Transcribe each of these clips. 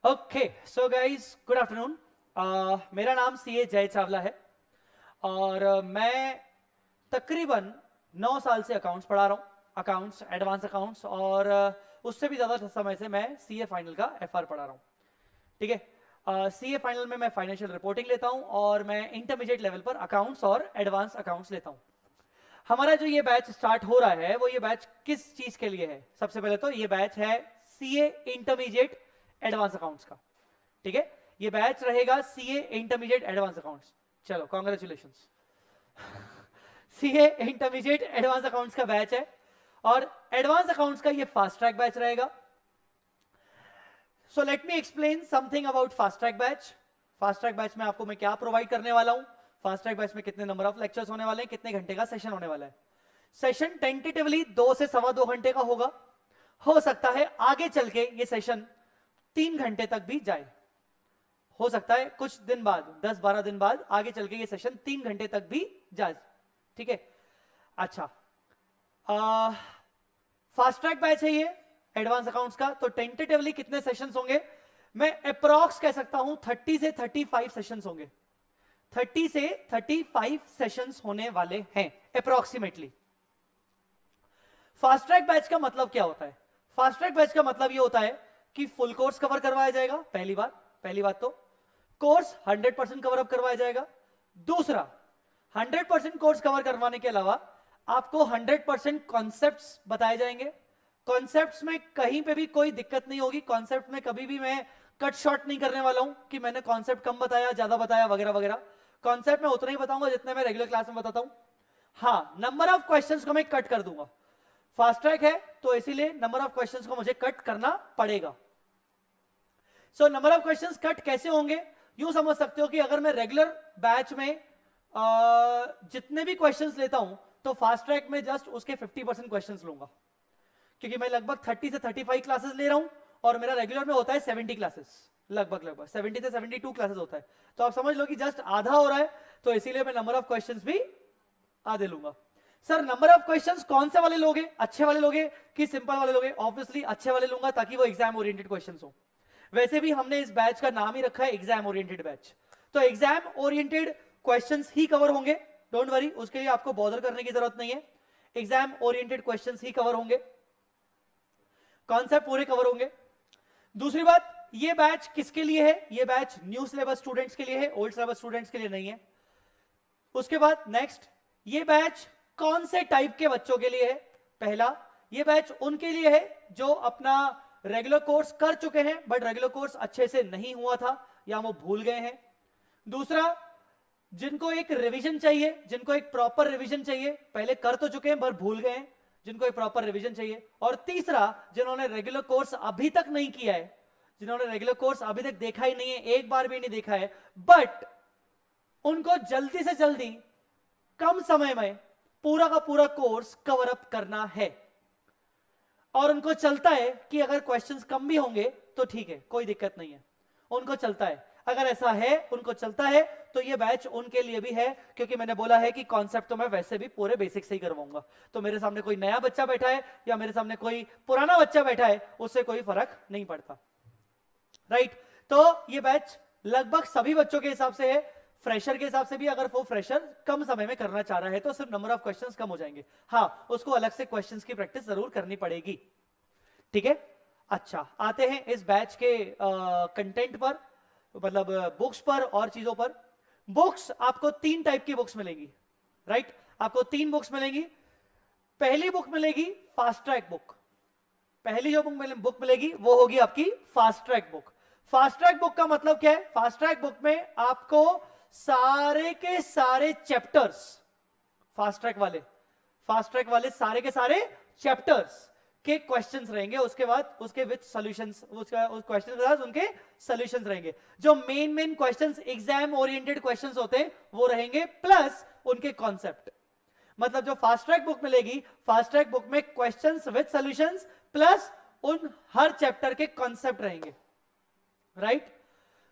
Okay so guys good afternoon. मेरा नाम CA जय चावला है और मैं तकरीबन 9 साल से अकाउंट्स पढ़ा रहा हूँ, अकाउंट्स, एडवांस अकाउंट्स, और उससे भी ज़्यादा समय से मैं सीए फाइनल का एफआर पढ़ा रहा हूँ। ठीक है, सीए फाइनल में मैं फाइनेंशियल रिपोर्टिंग लेता हूँ और मैं इंटरमीडिएट लेवल पर अकाउंट्स और एडवांस अकाउंट्स लेता हूँ। हमारा जो ये बैच स्टार्ट हो रहा है वो ये बैच किस चीज़ के लिए है? सबसे पहले तो ये बैच है सीए इंटरमीडिएट एडवांस अकाउंट्स का। ठीक है, ये बैच रहेगा सीए इंटरमीडिएट एडवांस अकाउंट्स। चलो congratulations, CA intermediate advance accounts का बैच है और एडवांस अकाउंट्स का ये फास्ट ट्रैक बैच रहेगा। So let me explain something about fast track batch. Fast track batch में आपको मैं क्या प्रोवाइड करने वाला हूं, फास्ट ट्रैक बैच में कितने नंबर ऑफ लेक्चर्स होने वाले हैं, कितने घंटे का सेशन होने वाला है। सेशन टेंटेटिवली 2 से सवा 2 घंटे का होगा। हो सकता है आगे चल के ये सेशन 3 घंटे तक भी जाए, हो सकता है कुछ दिन बाद, 10-12 दिन बाद आगे चल के ये सेशन 3 घंटे तक भी जाए। ठीक है, अच्छा, फास्ट ट्रैक बैच है ये एडवांस अकाउंट्स का। तो टेंटेटिवली कितने सेशंस होंगे? मैं अप्रॉक्स कह सकता हूं 30 से 35 सेशंस होंगे। 30 से 35 सेशंस होने वाले हैं अप्रॉक्सीमेटली। फास्ट ट्रैक बैच का मतलब क्या होता है? फास्ट ट्रैक बैच का मतलब ये होता है कि फुल कोर्स कवर करवाया जाएगा। पहली बात तो कोर्स 100% कवर अप करवाया जाएगा। दूसरा, 100% कोर्स कवर करवाने के अलावा आपको 100% कॉन्सेप्ट्स बताए जाएंगे। कॉन्सेप्ट्स में कहीं पे भी कोई दिक्कत नहीं होगी। कॉन्सेप्ट में कभी भी मैं कट शॉर्ट नहीं करने वाला हूं कि मैंने कॉन्सेप्ट कम बताया, ज्यादा बताया, वगैरह वगैरह। कॉन्सेप्ट में उतना ही बताऊंगा जितने मैं रेगुलर क्लास में बताता हूं। हाँ, नंबर ऑफ क्वेश्चंस को मैं कट कर दूंगा। फास्ट ट्रैक है तो इसीलिए नंबर ऑफ क्वेश्चंस को मुझे कट करना पड़ेगा। So number of questions cut कैसे होंगे? यूं समझ सकते हो कि अगर मैं रेगुलर बैच में जितने भी क्वेश्चंस लेता हूं तो फास्ट ट्रैक में जस्ट उसके 50% क्वेश्चंस लूंगा, क्योंकि मैं लगभग 30 से 35 क्लासेस ले रहा हूं और मेरा रेगुलर में होता है 70 क्लासेस, लगभग 70 से 72 क्लासेस होता है। तो आप समझ लो कि जस्ट आधा हो रहा है, तो इसीलिए मैं नंबर ऑफ क्वेश्चंस भी आधे लूंगा। सर नंबर ऑफ क्वेश्चंस कौन से वाले लोगे? अच्छे वाले लोगे कि सिंपल वाले लोगे? ऑब्वियसली अच्छे वाले लूंगा ताकि वो एग्जाम ओरिएंटेड क्वेश्चंस हो। वैसे भी हमने इस बैच का नाम ही रखा है एग्जाम ओरिएंटेड बैच, तो एग्जाम ओरिएंटेड क्वेश्चंस ही कवर होंगे। डोंट वरी, उसके लिए आपको बॉदर करने की जरूरत नहीं है। एग्जाम ओरिएंटेड क्वेश्चंस ही कवर होंगे, कॉन्सेप्ट पूरे कवर होंगे। दूसरी बात, ये बैच किसके लिए है? ये बैच न्यू सिलेबस स्टूडेंट्स के लिए है, ओल्ड सिलेबस स्टूडेंट्स के लिए नहीं है। उसके बाद नेक्स्ट, ये बैच कौन से टाइप के बच्चों के लिए है? पहला, ये बैच उनके लिए है जो अपना रेगुलर कोर्स कर चुके हैं बट रेगुलर कोर्स अच्छे से नहीं हुआ था या वो भूल गए हैं। दूसरा, जिनको एक रिवीजन चाहिए, जिनको एक प्रॉपर रिवीजन चाहिए, पहले कर तो चुके हैं पर भूल गए हैं, जिनको एक प्रॉपर रिवीजन चाहिए। और तीसरा, जिन्होंने रेगुलर कोर्स अभी तक नहीं किया है, जिन्होंने रेगुलर कोर्स अभी तक देखा ही नहीं है, एक बार भी नहीं देखा है, बट उनको जल्दी से जल्दी कम समय में पूरा का पूरा कोर्स कवर अप करना है और उनको चलता है कि अगर क्वेश्चंस कम भी होंगे तो ठीक है, कोई दिक्कत नहीं है, उनको चलता है। अगर ऐसा है, उनको चलता है, तो ये बैच उनके लिए भी है, क्योंकि मैंने बोला है कि कॉन्सेप्ट तो मैं वैसे भी पूरे बेसिक से ही करवाऊंगा। तो मेरे सामने कोई नया बच्चा बैठा है या मेरे सामने कोई पुराना बच्चा बैठा है, उससे कोई फर्क नहीं पड़ता, राइट? तो ये बैच लगभग सभी बच्चों के हिसाब से है। फ्रेशर के हिसाब से भी अगर वो फ्रेशर कम समय में करना चाह रहा है तो सिर्फ नंबर ऑफ क्वेश्चंस कम हो जाएंगे। हाँ, उसको अलग से क्वेश्चंस की प्रैक्टिस जरूर करनी पड़ेगी। ठीक है, अच्छा, आते हैं इस बैच के कंटेंट पर, मतलब बुक्स पर और चीजों पर। बुक्स आपको 3 टाइप की बुक्स मिलेंगी, राइट? आपको 3 बुक्स मिलेंगी। पहली बुक मिलेगी फास्ट ट्रैक बुक। पहली जो बुक मिलेगी वो होगी आपकी fast track book. Fast track book का मतलब क्या है? फास्ट ट्रैक बुक में आपको सारे के सारे चैप्टर्स, फास्ट ट्रैक वाले सारे के सारे चैप्टर्स के क्वेश्चंस रहेंगे। उसके बाद उसके विद सॉल्यूशंस, उसका उस क्वेश्चन के साथ उनके सॉल्यूशंस रहेंगे। जो main questions exam oriented questions होते हैं वो रहेंगे, प्लस उनके कॉन्सेप्ट। मतलब जो फास्ट ट्रैक बुक मिलेगी, फास्ट ट्रैक बुक में क्वेश्चंस विद सॉल्यूशंस प्लस उन हर चैप्टर के कॉन्सेप्ट रहेंगे, राइट?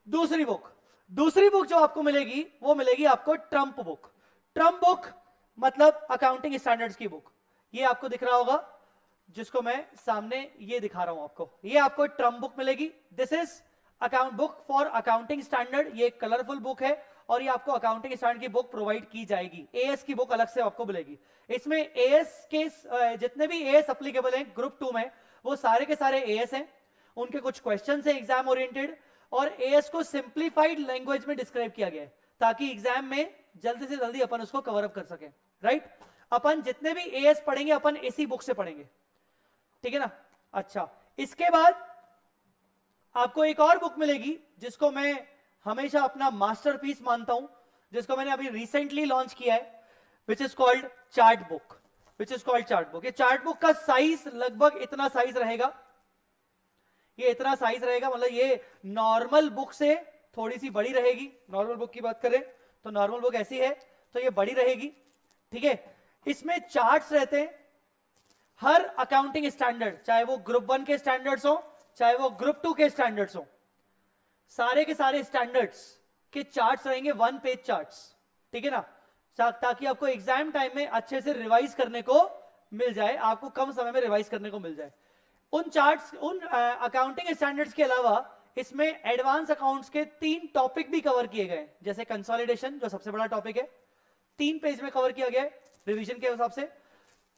दूसरी बुक जो आपको मिलेगी वो मिलेगी आपको ट्रम्प बुक। ट्रम्प बुक मतलब अकाउंटिंग स्टैंडर्ड्स की बुक। ये आपको दिख रहा होगा, जिसको मैं सामने ये दिखा रहा हूं आपको, ये आपको ट्रम्प बुक मिलेगी। This is account book for accounting standard, ये कलरफुल बुक है और ये आपको अकाउंटिंग स्टैंडर्ड की बुक प्रोवाइड की जाएगी। एएस की बुक अलग से आपको मिलेगी। इसमें एएस के जितने भी एएस अप्लीकेबल हैं ग्रुप 2 में, वो सारे के सारे एएस हैं। उनके कुछ क्वेश्चन है एग्जाम ओरिएंटेड, और एएस को सिंप्लीफाइड लैंग्वेज में डिस्क्राइब किया गया है ताकि एग्जाम में जल्दी से जल्दी अपन उसको कवर अप कर सके। राइट, अपन जितने भी एएस पढ़ेंगे अपन इसी बुक से पढ़ेंगे, ठीक है ना। अच्छा, इसके बाद आपको एक और बुक मिलेगी जिसको मैं हमेशा अपना मास्टरपीस मानता हूं, जिसको मैंने अभी रिसेंटली लॉन्च किया है, which is called chart book. Which is called chart book. ये चार्ट बुक का साइज लगभग इतना साइज रहेगा, ये इतना साइज रहेगा, मतलब ये नॉर्मल बुक से थोड़ी सी बड़ी रहेगी। नॉर्मल बुक की बात करें तो नॉर्मल बुक ऐसी है तो ये बड़ी रहेगी, ठीक है। इसमें चार्ट्स रहते हैं हर अकाउंटिंग स्टैंडर्ड, चाहे वो ग्रुप 1 के स्टैंडर्ड्स हो चाहे वो ग्रुप 2 के स्टैंडर्ड्स हो, सारे के सारे स्टैंडर्ड्स के चार्ट्स रहेंगे, 1 पेज चार्ट्स, ठीक है ना, ताकि आपको एग्जाम टाइम में अच्छे से रिवाइज करने को मिल जाए, आपको कम समय में रिवाइज करने को मिल जाए। उन चार्ट्स, उन अकाउंटिंग स्टैंडर्ड्स के अलावा इसमें एडवांस अकाउंट्स के 3 टॉपिक भी कवर किए गए, जैसे कंसोलिडेशन जो सबसे बड़ा टॉपिक है 3 पेज में कवर किया गया है रिवीजन के हिसाब से।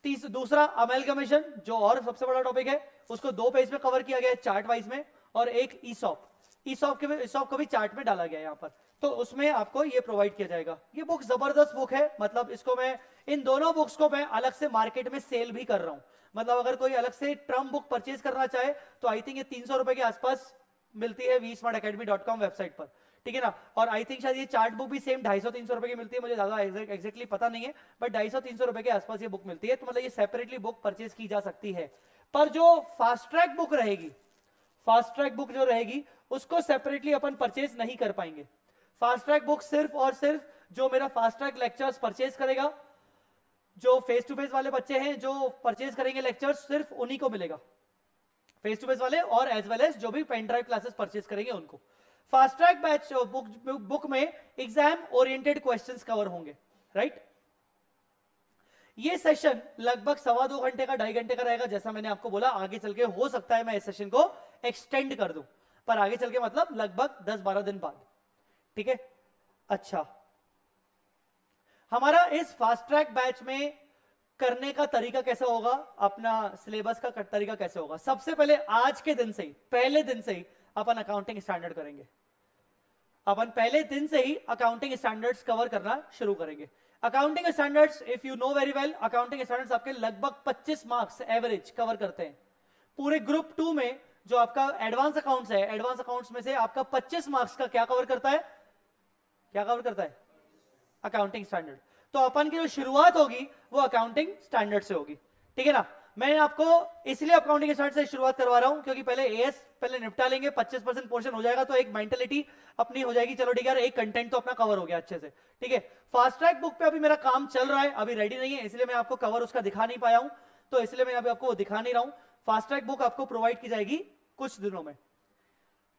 दूसरा अमेलगमेशन जो और सबसे बड़ा टॉपिक है, उसको 2 पेज में कवर किया गया है चार्ट वाइज में, और एक ईसॉप को भी चार्ट में डाला गया है यहाँ पर, तो उसमें आपको ये प्रोवाइड किया जाएगा। ये बुक जबरदस्त बुक है, मतलब इसको मैं, इन दोनों बुक्स को मैं अलग से मार्केट में सेल भी कर रहा हूं। मतलब अगर कोई अलग से ट्रम बुक परचेज करना चाहे तो आई थिंक ये 300 रुपए के आसपास मिलती है vsmartacademy.com वेबसाइट पर, ठीक है ना। और आई थिंक शायद ये चार्ट बुक भी सेम 250-300 रुपए की मिलती है, मुझे ज्यादा एग्जैक्टली पता नहीं है, बट 250-300 रुपए के आसपास ये बुक मिलती है, तो मतलब ये सेपरेटली बुक परचेज की जा सकती है। पर जो फास्ट ट्रैक बुक रहेगी, फास्ट ट्रैक बुक जो रहेगी उसको सेपरेटली अपन परचेज नहीं कर पाएंगे। फास्ट ट्रैक बुक सिर्फ और सिर्फ जो मेरा फास्ट ट्रैक लेक्चर्स परचेज करेगा, जो फेस टू फेस वाले बच्चे हैं जो परचेज करेंगे लेक्चर्स, सिर्फ उन्हीं को मिलेगा, फेस टू फेस वाले, और एज वेल एज जो भी पेन ड्राइव क्लासेस परचेज करेंगे उनको। फास्ट ट्रैक बैच बुक में एग्जाम ओरिएंटेड क्वेश्चंस कवर होंगे, राइट। ये सेशन लगभग 1.25 घंटे का 2.5 घंटे का रहेगा, जैसा मैंने आपको बोला। आगे चल के हो सकता है मैं इस सेशन को एक्सटेंड कर दूं, पर आगे चल के मतलब लगभग 10-12 दिन बाद, ठीक है। अच्छा, हमारा इस फास्ट ट्रैक बैच में करने का तरीका कैसा होगा, अपना सिलेबस का तरीका कैसे होगा। सबसे पहले आज के दिन से ही, पहले दिन से ही अपन अकाउंटिंग स्टैंडर्ड करेंगे। अपन पहले दिन से ही अकाउंटिंग स्टैंडर्ड्स कवर करना शुरू करेंगे। Accounting standards, if you know very well, accounting standards आपके लगभग 25 मार्क्स एवरेज कवर करते हैं। पूरे ग्रुप 2 में जो आपका एडवांस अकाउंट्स है, एडवांस अकाउंट्स में से आपका 25 मार्क्स का क्या कवर करता है, क्या कवर करता है, अकाउंटिंग स्टैंडर्ड। तो अपन की जो शुरुआत होगी वो अकाउंटिंग स्टैंडर्ड से होगी, ठीक है ना। मैं आपको इसलिए अकाउंटिंग स्टैंडर्ड से शुरुआत करवा रहा हूं क्योंकि पहले एएस पहले निपटा लेंगे, 25% पोर्शन हो जाएगा, तो एक मेंटेलिटी अपनी हो जाएगी, चलो ठीक है, एक कंटेंट तो अपना कवर हो गया अच्छे से, ठीक है। फास्ट ट्रैक बुक पे अभी मेरा काम चल रहा है, अभी रेडी नहीं है, इसलिए मैं आपको कवर उसका दिखा नहीं पाया हूं, तो इसलिए मैं अभी आपको दिखा नहीं रहा हूं। फास्ट ट्रैक बुक आपको प्रोवाइड की जाएगी कुछ दिनों में।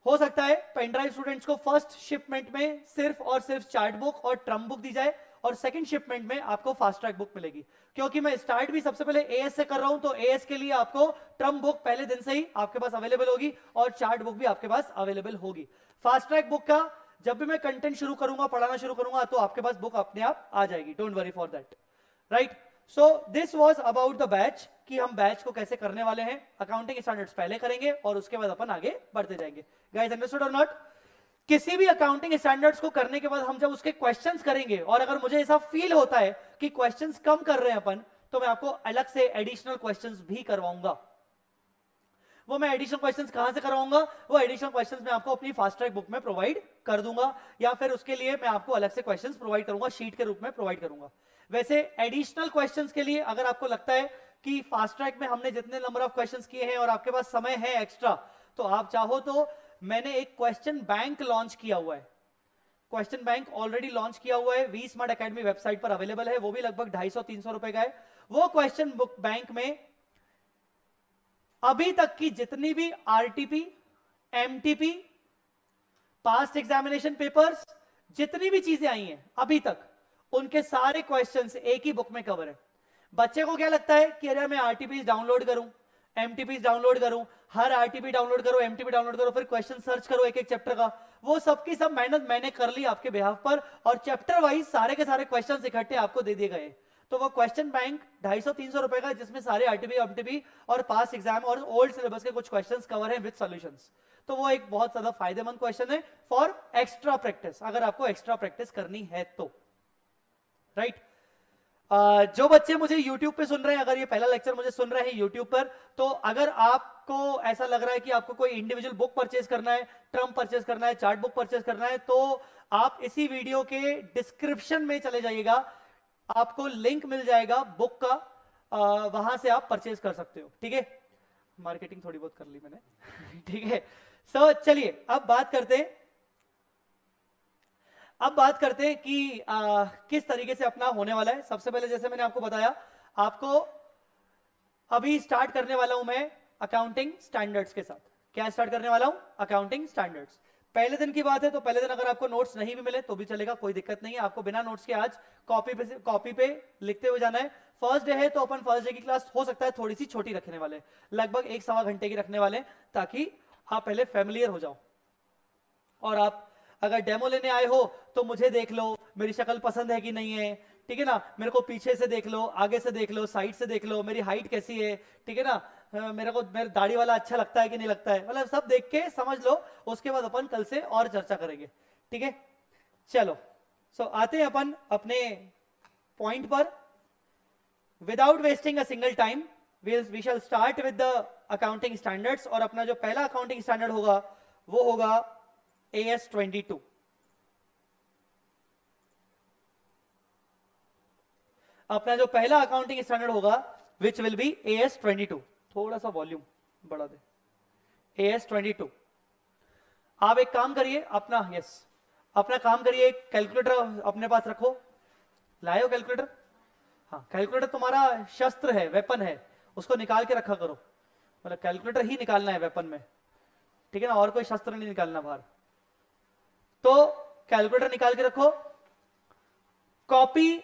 हो सकता है पेनड्राइव स्टूडेंट्स को फर्स्ट शिपमेंट में सिर्फ और सिर्फ चार्ट बुक और ट्रम बुक दी जाए, और सेकंड शिपमेंट में आपको फास्ट ट्रैक बुक मिलेगी। क्योंकि मैं स्टार्ट भी सबसे पहले एएस से कर रहा हूं, तो एएस के लिए आपको ट्रम बुक पहले दिन से ही आपके पास अवेलेबल होगी और चार्ट बुक भी आपके पास अवेलेबल होगी। फास्ट ट्रैक बुक का जब भी मैं कंटेंट शुरू करूंगा, पढ़ाना शुरू करूंगा, तो आपके पास बुक अपने आप आ जाएगी, don't worry for that, right. So this was about the batch, कि हम बैच को कैसे करने वाले हैं। अकाउंटिंग स्टैंडर्ड्स पहले करेंगे और उसके बाद अपन आगे बढ़ते जाएंगे। गाइस, अंडरस्टूड और नॉट? किसी भी अकाउंटिंग स्टैंडर्ड्स को करने के बाद हम जब उसके क्वेश्चंस करेंगे, और अगर मुझे ऐसा फील होता है कि क्वेश्चंस कम कर रहे हैं अपन, तो मैं आपको अलग से एडिशनल क्वेश्चंस भी करवाऊंगा। वो मैं एडिशनल क्वेश्चंस कहां से करवाऊंगा, वो एडिशनल क्वेश्चंस मैं आपको अपनी फास्ट ट्रैक बुक में प्रोवाइड कर दूंगा, या फिर उसके लिए मैं आपको अलग से क्वेश्चंस प्रोवाइड करूंगा, शीट के रूप में प्रोवाइड करूंगा। वैसे एडिशनल क्वेश्चंस के लिए अगर आपको लगता है कि फास्ट ट्रैक में हमने जितने नंबर ऑफ क्वेश्चंस किए हैं और आपके पास समय है एक्स्ट्रा, तो आप चाहो तो मैंने एक क्वेश्चन बैंक लॉन्च किया हुआ है। क्वेश्चन बैंक ऑलरेडी लॉन्च किया हुआ है, वी स्मार्ट अकेडमी वेबसाइट पर अवेलेबल है, वो भी लगभग 250-300 रुपए का है। वो क्वेश्चन बुक बैंक में अभी तक की जितनी भी RTP, MTP, past examination papers, जितनी भी चीजें आई हैं अभी तक, उनके सारे क्वेश्चंस एक ही बुक में कवर है। बच्चे को क्या लगता है कि अरे मैं आरटीपी डाउनलोड करूं, एमटीपी डाउनलोड करूं, हर आरटीपी डाउनलोड करो, एमटीपी डाउनलोड करो, फिर क्वेश्चन सर्च करो एक एक चैप्टर का, वो सब की सब मेहनत मैंने कर ली आपके बिहाफ पर, और चैप्टर वाइज सारे के सारे क्वेश्चन इकट्ठे आपको दे दिए गए। तो वो क्वेश्चन बैंक 250-300 रुपए का, जिसमें सारे आरटीपी एमटीपी और पास एग्जाम और ओल्ड सिलेबस के कुछ क्वेश्चंस कवर हैं विद सॉल्यूशंस। तो वो एक बहुत ज्यादा फायदेमंद क्वेश्चन है फॉर एक्स्ट्रा प्रैक्टिस, अगर आपको एक्स्ट्रा प्रैक्टिस करनी है तो, राइट। जो बच्चे मुझे YouTube पे सुन रहे हैं, अगर ये पहला लेक्चर मुझे सुन रहे हैं YouTube पर, तो अगर आपको ऐसा लग रहा है कि आपको कोई इंडिविजुअल बुक परचेज करना है, टर्म परचेज करना है, चार्ट बुक परचेज करना है, तो आप इसी वीडियो के डिस्क्रिप्शन में चले जाइएगा, आपको लिंक मिल जाएगा बुक का, वहां से आप परचेज कर सकते हो, ठीक है। मार्केटिंग थोड़ी बहुत कर ली मैंने ठीक है। सो चलिए अब बात करते हैं, कि किस तरीके से अपना होने वाला है। सबसे पहले जैसे मैंने आपको बताया, आपको अभी स्टार्ट करने वाला हूं मैं अकाउंटिंग स्टैंडर्ड्स के साथ। क्या स्टार्ट करने वाला हूं? Accounting standards. पहले दिन की बात है, तो पहले दिन अगर आपको नोट्स नहीं भी मिले तो भी चलेगा, कोई दिक्कत नहीं है। आपको बिना नोट्स के आज कॉपी पे लिखते हुए जाना है। फर्स्ट डे है तो अपन फर्स्ट डे की क्लास हो सकता है थोड़ी सी छोटी रखने वाले, लगभग 1-1.25 घंटे की रखने वाले, ताकि आप पहले फेमिलियर हो जाओ। और आप अगर डेमो लेने आए हो तो मुझे देख लो, मेरी शक्ल पसंद है कि नहीं है, ठीक है ना, मेरे को पीछे से देख लो, आगे से देख लो, साइड से देख लो, मेरी हाइट कैसी है, ठीक है ना, मेरे दाढ़ी वाला अच्छा लगता है कि नहीं लगता है, मतलब सब देख के समझ लो। उसके बाद अपन कल से और चर्चा करेंगे, ठीक है। चलो, सो आते हैं अपन अपने पॉइंट पर। Without wasting a single time we shall start with the accounting standards. और अपना जो पहला अकाउंटिंग स्टैंडर्ड होगा वो होगा AS22। अपना जो पहला अकाउंटिंग स्टैंडर्ड होगा विच विल बी AS22। थोड़ा सा वॉल्यूम बढ़ा दे। AS22। आप एक काम करिए, अपना काम करिए, कैलकुलेटर अपने पास रखो। लाए हो कैलकुलेटर? हाँ, कैलकुलेटर तुम्हारा शस्त्र है, वेपन है, उसको निकाल के रखा करो। मतलब कैलकुलेटर ही निकालना है वेपन में, ठीक है ना, और कोई शस्त्र नहीं निकालना बाहर। तो कैलकुलेटर निकाल के रखो। कॉपी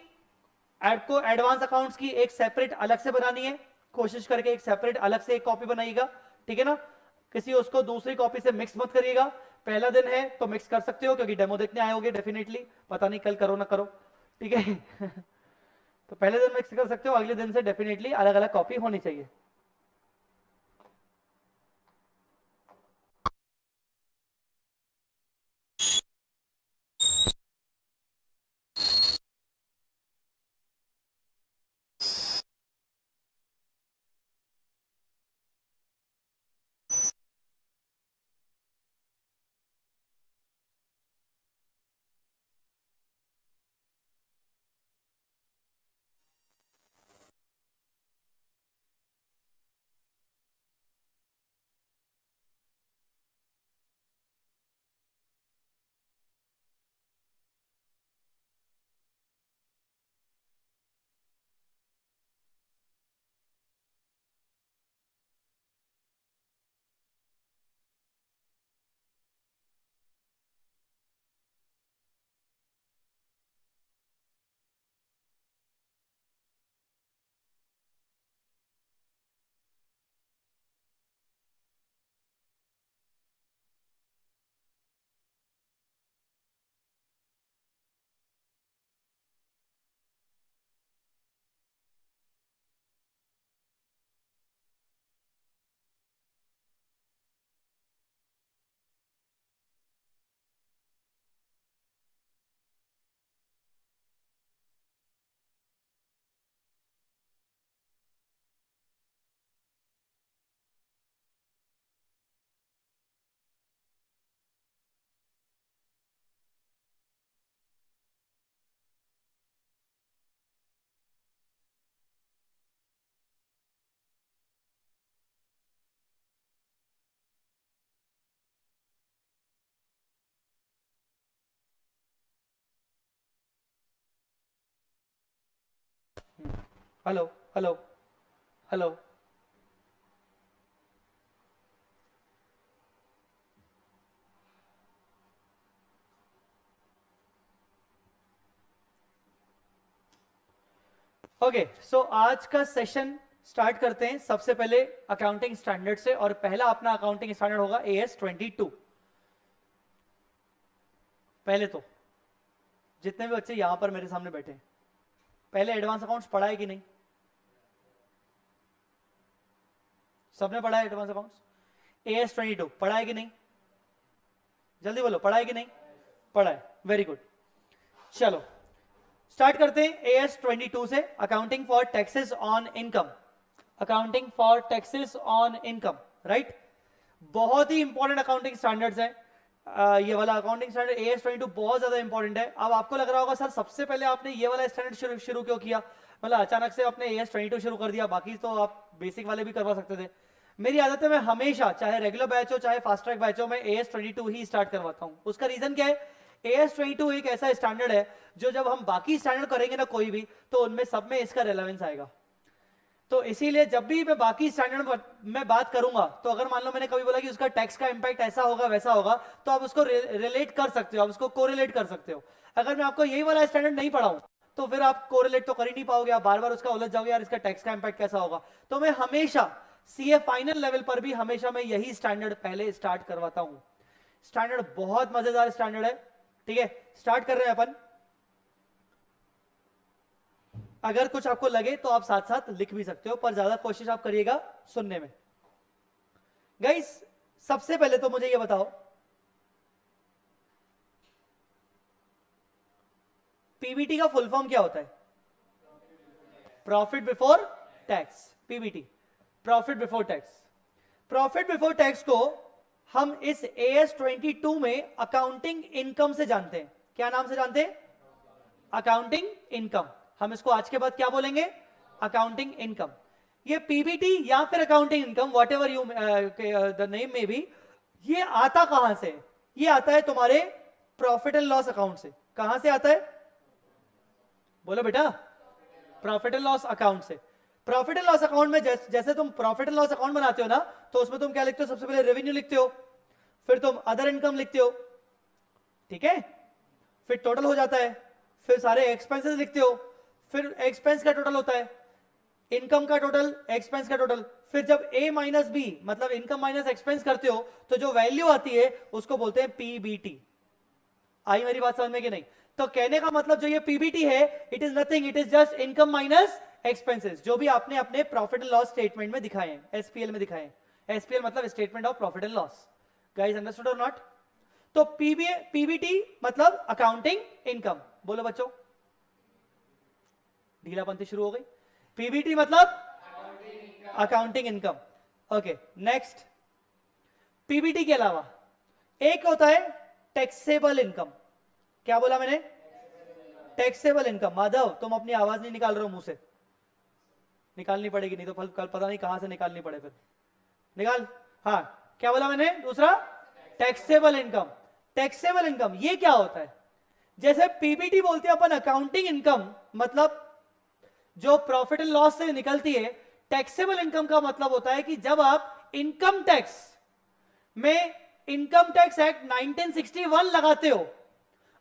आपको एडवांस अकाउंट्स की एक सेपरेट अलग से बनानी है, कोशिश करके एक सेपरेट अलग से एक कॉपी बनाइएगा, ठीक है ना। किसी उसको दूसरी कॉपी से मिक्स मत करिएगा। पहला दिन है तो मिक्स कर सकते हो, क्योंकि डेमो देखने आए होगे डेफिनेटली, पता नहीं कल करो ना करो, ठीक है तो पहले दिन मिक्स कर सकते हो, अगले दिन से डेफिनेटली अलग अलग कॉपी होनी चाहिए। Hello hello hello. ओके, सो आज का सेशन स्टार्ट करते हैं सबसे पहले अकाउंटिंग स्टैंडर्ड से, और पहला अपना अकाउंटिंग स्टैंडर्ड होगा AS22। पहले तो जितने भी बच्चे यहां पर मेरे सामने बैठे हैं, पहले एडवांस अकाउंट्स पढ़ा है कि नहीं? सबने पढ़ा है एडवांस अकाउंट्स? AS22 पढ़ा है कि नहीं? जल्दी बोलो, पढ़ा है कि नहीं? पढ़ा है, वेरी गुड। चलो स्टार्ट करते हैं AS22 से, accounting for taxes on income. Accounting for taxes on income, right? बहुत ही इंपॉर्टेंट अकाउंटिंग स्टैंडर्ड्स है। ये वाला अकाउंटिंग स्टैंडर्ड AS22 बहुत ज्यादा इंपॉर्टेंट है। अब आपको लग रहा होगा सर सबसे पहले आपने ये वाला स्टैंडर्ड शुरू क्यों किया, मतलब अचानक से आपने AS22 शुरू कर दिया, बाकी तो आप बेसिक वाले भी करवा सकते थे। मेरी आदत है मैं हमेशा चाहे रेगुलर बैच हो चाहे फास्ट ट्रैक बैच हो, मैं AS22 ही स्टार्ट करवाता हूं। उसका रीजन क्या है? AS22 एक ऐसा स्टैंडर्ड है जो जब हम बाकी स्टैंडर्ड करेंगे ना कोई भी, तो उनमें सब में इसका रेलेवेंस आएगा। तो इसीलिए जब भी मैं बाकी स्टैंडर्ड में बात करूंगा, तो अगर मान लो मैंने कभी बोला कि उसका टैक्स का इंपैक्ट ऐसा होगा वैसा होगा, तो आप उसको रिलेट कर सकते हो, आप उसको कोरिलेट कर सकते हो। अगर मैं आपको यही वाला स्टैंडर्ड नहीं पढ़ाऊं तो फिर आप कोरिलेट तो कर ही नहीं पाओगे, आप बार बार उसका उलझ जाओगे, यार इसका टैक्स का इंपैक्ट कैसा होगा। तो मैं हमेशा CA फाइनल लेवल पर भी हमेशा मैं यही स्टैंडर्ड पहले स्टार्ट करवाता हूं। स्टैंडर्ड बहुत मजेदार स्टैंडर्ड है, ठीक है? स्टार्ट कर रहे हैं अपन। अगर कुछ आपको लगे तो आप साथ साथ लिख भी सकते हो, पर ज्यादा कोशिश आप करिएगा सुनने में। गाइस सबसे पहले तो मुझे ये बताओ, पीबीटी का फुल फॉर्म क्या होता है? Profit before tax, PBT, profit before tax. Profit before tax को हम इस AS22 में अकाउंटिंग इनकम से जानते हैं। क्या नाम से जानते हैं? Accounting income. हम इसको आज के बाद क्या बोलेंगे? Accounting income. ये पीबीटी या फिर accounting income, what ever you the name में भी, ये आता कहां से? ये आता है तुम्हारे प्रॉफिट एंड लॉस अकाउंट से। कहां से आता है? बोलो बेटा, प्रॉफिट एंड लॉस अकाउंट से। प्रॉफिट एंड लॉस अकाउंट में जैसे तुम प्रॉफिट एंड लॉस अकाउंट बनाते हो ना, तो उसमें तुम क्या लिखते हो? सबसे पहले रेवेन्यू लिखते हो, फिर तुम अदर इनकम लिखते हो, ठीक है? फिर टोटल हो जाता है, फिर सारे एक्सपेंसेस लिखते हो, फिर एक्सपेंस का टोटल होता है, इनकम का टोटल, एक्सपेंस का टोटल। फिर जब A माइनस बी मतलब इनकम माइनस एक्सपेंस करते हो, तो जो वैल्यू आती है उसको बोलते हैं पीबीटी। आई मेरी बात समझ में कि नहीं? तो कहने का मतलब जो ये पीबीटी है, it is nothing, it is just income minus expenses, जो भी आपने अपने प्रॉफिट एंड लॉस स्टेटमेंट में दिखाए हैं, एसपीएल में दिखाए हैं। एसपीएल मतलब statement of profit and loss. Guys understood और नॉट? तो पीबीटी मतलब अकाउंटिंग इनकम। बोलो बच्चों, ढीलापंथी शुरू हो गई। पीबीटी मतलब accounting income. Okay next, PBT के अलावा एक होता है टैक्सेबल इनकम। क्या बोला मैंने? Taxable income. माधव तुम अपनी आवाज नहीं निकाल रहे हो मुंह से, निकालनी पड़ेगी, नहीं तो कल पता नहीं कहां से निकालनी पड़े, फिर निकाल। हाँ क्या बोला मैंने? दूसरा टैक्सेबल इनकम। टैक्सेबल इनकम ये क्या होता है? जैसे पीबीटी बोलते हैं अपन अकाउंटिंग इनकम, मतलब जो प्रॉफिट एंड लॉस से निकलती है। टैक्सेबल इनकम का मतलब होता है कि जब आप इनकम टैक्स में इनकम टैक्स एक्ट 1961 लगाते हो,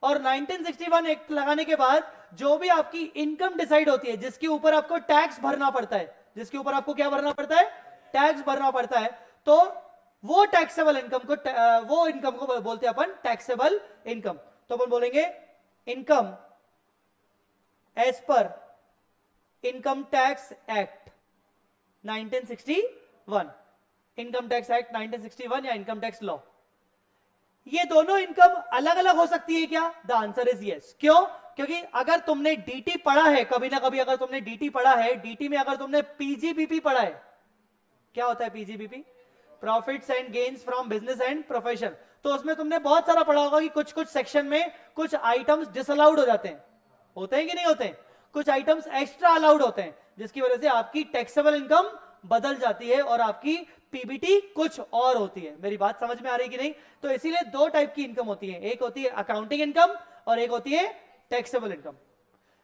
और 1961 एक्ट लगाने के बाद जो भी आपकी इनकम डिसाइड होती है, जिसके ऊपर आपको टैक्स भरना पड़ता है, जिसके ऊपर आपको क्या भरना पड़ता है? टैक्स भरना पड़ता है, तो वो टैक्सेबल इनकम को वो इनकम को बोलते हैं अपन टैक्सेबल इनकम। तो अपन बोलेंगे income as per income tax act 1961, income tax act 1961 या इनकम टैक्स लॉ। ये दोनों इनकम अलग अलग हो सकती है क्या? The answer is yes. क्यों? क्योंकि अगर तुमने डीटी पढ़ा है कभी ना कभी, अगर तुमने डीटी पढ़ा है, डीटी में अगर तुमने पीजीबीपी पढ़ा है, क्या होता है PGBP? Profits and gains from business and profession. तो उसमें तुमने बहुत सारा पढ़ा होगा कि कुछ कुछ सेक्शन में कुछ आइटम्स डिसअलाउड हो जाते हैं, होते हैं कि नहीं होते? कुछ आइटम्स एक्स्ट्रा अलाउड होते हैं, जिसकी वजह से आपकी टैक्सेबल इनकम बदल जाती है और आपकी पीबीटी कुछ और होती है। मेरी बात समझ में आ रही कि नहीं? तो इसीलिए दो टाइप की इनकम होती है, एक होती है अकाउंटिंग इनकम और एक होती है टैक्सेबल इनकम।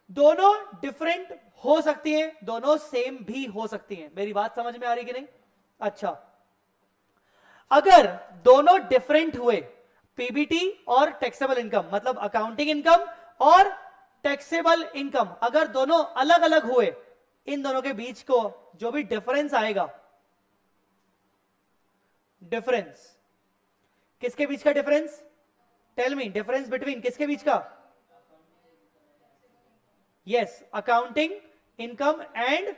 दोनों डिफरेंट हो सकती हैं, दोनों सेम भी हो सकती हैं। मेरी बात समझ में आ रही कि नहीं? अच्छा, अगर दोनों डिफरेंट हुए, पीबीटी और टैक्सेबल इनकम, मतलब अकाउंटिंग इनकम और टैक्सेबल इनकम, अगर दोनों अलग अलग हुए, इन दोनों के बीच को जो भी डिफरेंस आएगा, डिफरेंस किसके बीच का difference? Tell me, difference between किसके बीच का? Yes, accounting income and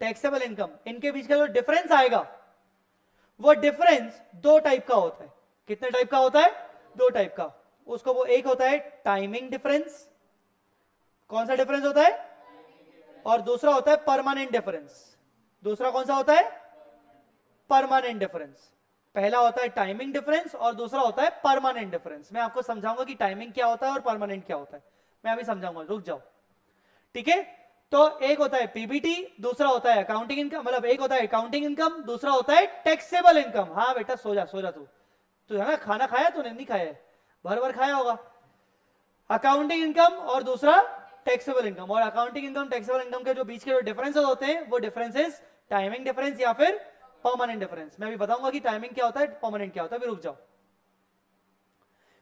taxable income, इनके बीच का जो डिफरेंस आएगा वो डिफरेंस दो टाइप का होता है। कितने टाइप का होता है? दो टाइप का। उसको वो एक होता है टाइमिंग डिफरेंस, कौन सा डिफरेंस होता है? और दूसरा होता है परमानेंट डिफरेंस। दूसरा कौन सा होता है? Permanent difference. पहला होता है टाइमिंग डिफरेंस और दूसरा होता है परमानेंट डिफरेंस। मैं आपको समझाऊंगा कि टाइमिंग क्या होता है और परमानेंट क्या होता है, मैं अभी समझाऊंगा, रुक जाओ। ठीक है, तो एक होता है पीबीटी, दूसरा होता है अकाउंटिंग इनकम, मतलब एक होता है अकाउंटिंग इनकम, दूसरा होता है टैक्सेबल इनकम। हाँ बेटा सो जा तू है ना, खाना खाया तूने? नहीं खाया, भर भर खाया होगा। अकाउंटिंग इनकम और दूसरा टैक्सेबल इनकम। और अकाउंटिंग इनकम टैक्सेबल इनकम के जो बीच के जो डिफरेंसेस होते हैं वो डिफरेंसेस टाइमिंग डिफरेंस या फिर परमानेंट डिफरेंस। मैं भी बताऊंगा कि टाइमिंग क्या होता है, परमानेंट क्या होता है, भी रुक जाओ।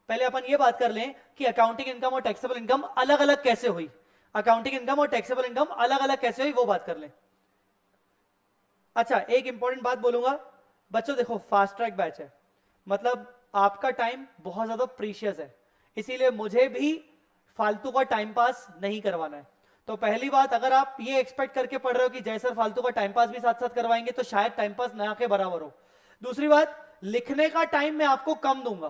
पहले अपन ये बात कर लें कि अकाउंटिंग इनकम और टैक्सेबल इनकम अलग अलग कैसे हुई। अकाउंटिंग इनकम और टैक्सेबल इनकम अलग अलग कैसे हुई वो बात कर लें। अच्छा, एक इंपॉर्टेंट बात बोलूंगा बच्चों, देखो फास्ट ट्रैक बैच है, मतलब आपका टाइम बहुत ज्यादा प्रीशियस है, इसीलिए मुझे भी फालतू का टाइम पास नहीं करवाना है। तो पहली बात, अगर आप ये एक्सपेक्ट करके पढ़ रहे हो कि जय सर फालतू का टाइम पास भी साथ साथ करवाएंगे तो शायद टाइम पास ना के बराबर हो। दूसरी बात, लिखने का टाइम मैं आपको कम दूंगा,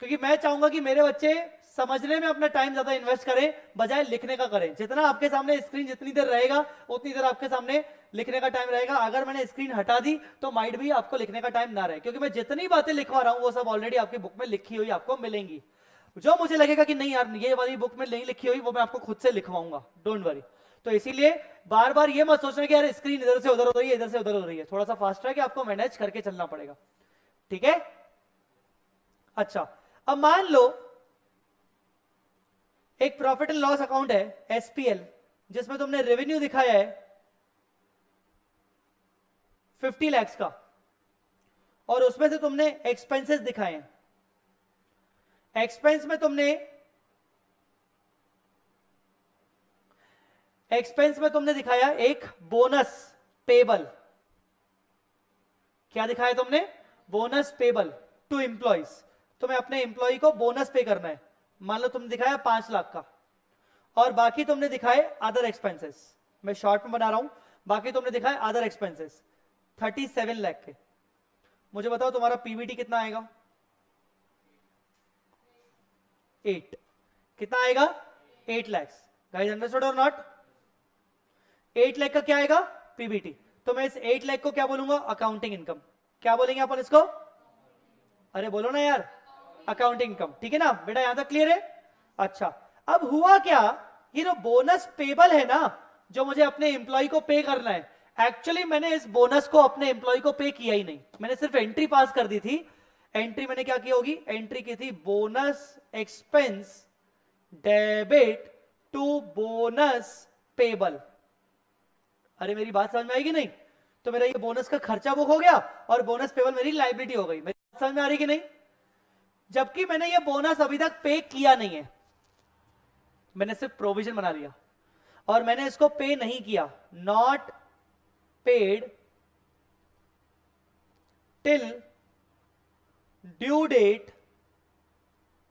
क्योंकि मैं चाहूंगा कि मेरे बच्चे समझने में अपना टाइम ज्यादा इन्वेस्ट करें बजाय लिखने का करें। जितना आपके सामने स्क्रीन जितनी देर रहेगा उतनी देर आपके सामने लिखने का टाइम रहेगा। अगर मैंने स्क्रीन हटा दी तो माइट भी आपको लिखने का टाइम ना रहे, क्योंकि मैं जितनी बातें लिखवा रहा हूं वो सब ऑलरेडी आपकी बुक में लिखी हुई आपको मिलेंगी। जो मुझे लगेगा कि नहीं यार ये वाली बुक में नहीं लिखी हुई वो मैं आपको खुद से लिखवाऊंगा, डोंट वरी। तो इसीलिए बार बार ये मत सोचना कि यार स्क्रीन इधर से उधर हो रही है, इधर से उधर हो रही है। थोड़ा सा फास्ट है कि आपको मैनेज करके चलना पड़ेगा, ठीक है? अच्छा, अब मान लो एक प्रॉफिट एंड लॉस अकाउंट है एसपीएल, जिसमें तुमने रेवेन्यू दिखाया है 50 लाख का और उसमें से तुमने एक्सपेंसेस दिखाए हैं। एक्सपेंस में तुमने दिखाया एक बोनस पेबल। क्या दिखाया तुमने? Bonus payable to employees. तुम्हें अपने एम्प्लॉय को बोनस पे करना है, मान लो तुमने दिखाया 5 लाख का, और बाकी तुमने दिखाए अदर एक्सपेंसेस। मैं शॉर्ट में बना रहा हूं, बाकी तुमने दिखाए अदर एक्सपेंसेस 37 लाख के। मुझे बताओ तुम्हारा पीबीटी कितना आएगा? 8। कितना आएगा? 8 लाख। गाइस अंडरस्टूड और नॉट? 8 लाख का क्या आएगा? पीबीटी। तो मैं इस 8 लाख को क्या बोलूंगा? Accounting income. क्या बोलेंगे अपन इसको? अरे बोलो ना यार, अकाउंटिंग इनकम। ठीक है ना बेटा, यहां तक क्लियर है? अच्छा, अब हुआ क्या, ये जो बोनस पेबल है ना, जो मुझे अपने एम्प्लॉय को पे करना है, एक्चुअली मैंने इस बोनस को अपने एम्प्लॉय को पे किया ही नहीं, मैंने सिर्फ एंट्री पास कर दी थी। एंट्री मैंने क्या की होगी? एंट्री की थी bonus expense debit to bonus payable. अरे मेरी बात समझ में आएगी नहीं? तो मेरा ये बोनस का खर्चा बुक हो गया और बोनस पेबल मेरी लाइबिलिटी हो गई। मेरी बात समझ में आ रही कि नहीं? जबकि मैंने ये बोनस अभी तक पे किया नहीं है, मैंने सिर्फ प्रोविजन बना लिया और मैंने इसको पे नहीं किया। Not paid till due date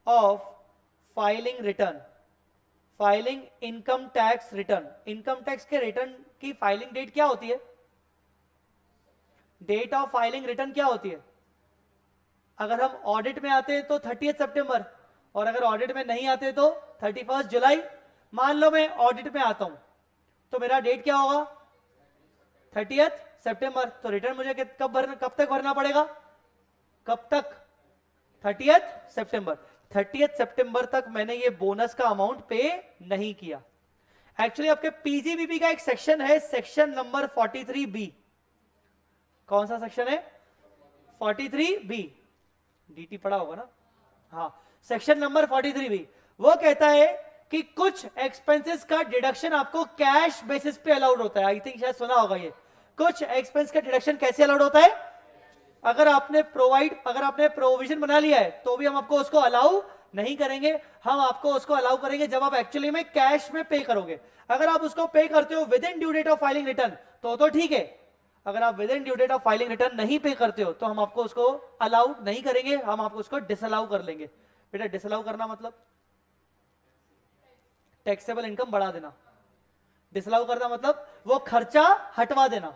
of filing return, filing income tax return. Income tax के रिटर्न की फाइलिंग डेट क्या होती है? डेट ऑफ फाइलिंग रिटर्न क्या होती है? अगर हम ऑडिट में आते हैं तो 30 सितंबर, और अगर ऑडिट में नहीं आते तो 31 जुलाई। मान लो मैं ऑडिट में आता हूं तो मेरा डेट क्या होगा? 30 सितंबर। तो रिटर्न मुझे कब तक भरना पड़ेगा? कब तक? 30 सितंबर। 30 सितंबर तक मैंने ये बोनस का अमाउंट पे नहीं किया। एक्चुअली आपके पीजीबीपी का एक सेक्शन है, सेक्शन नंबर 43B। कौन सा सेक्शन है? 43B। डीटी पढ़ा होगा ना? हाँ, सेक्शन नंबर 43B। वो कहता है कि कुछ एक्सपेंसेस का डिडक्शन आपको कैश बेसिस पे अलाउड होता है। आई थिंक शायद सुना होगा ये। कुछ एक्सपेंस का डिडक्शन कैसे अलाउड होता है? अगर आपने प्रोविजन बना लिया है तो भी हम आपको उसको अलाउ नहीं करेंगे, हम आपको उसको अलाउ करेंगे जब आप एक्चुअली में कैश में पे करोगे। अगर आप उसको पे करते हो within due date of filing return तो ठीक है। अगर आप within due date of filing return नहीं पे करते हो तो हम आपको उसको अलाउ नहीं करेंगे, हम आपको उसको डिसअलाउ कर लेंगे। बेटा डिसअलाउ करना मतलब टैक्सेबल इनकम बढ़ा देना, डिसअलाउ करना मतलब वो खर्चा हटवा देना,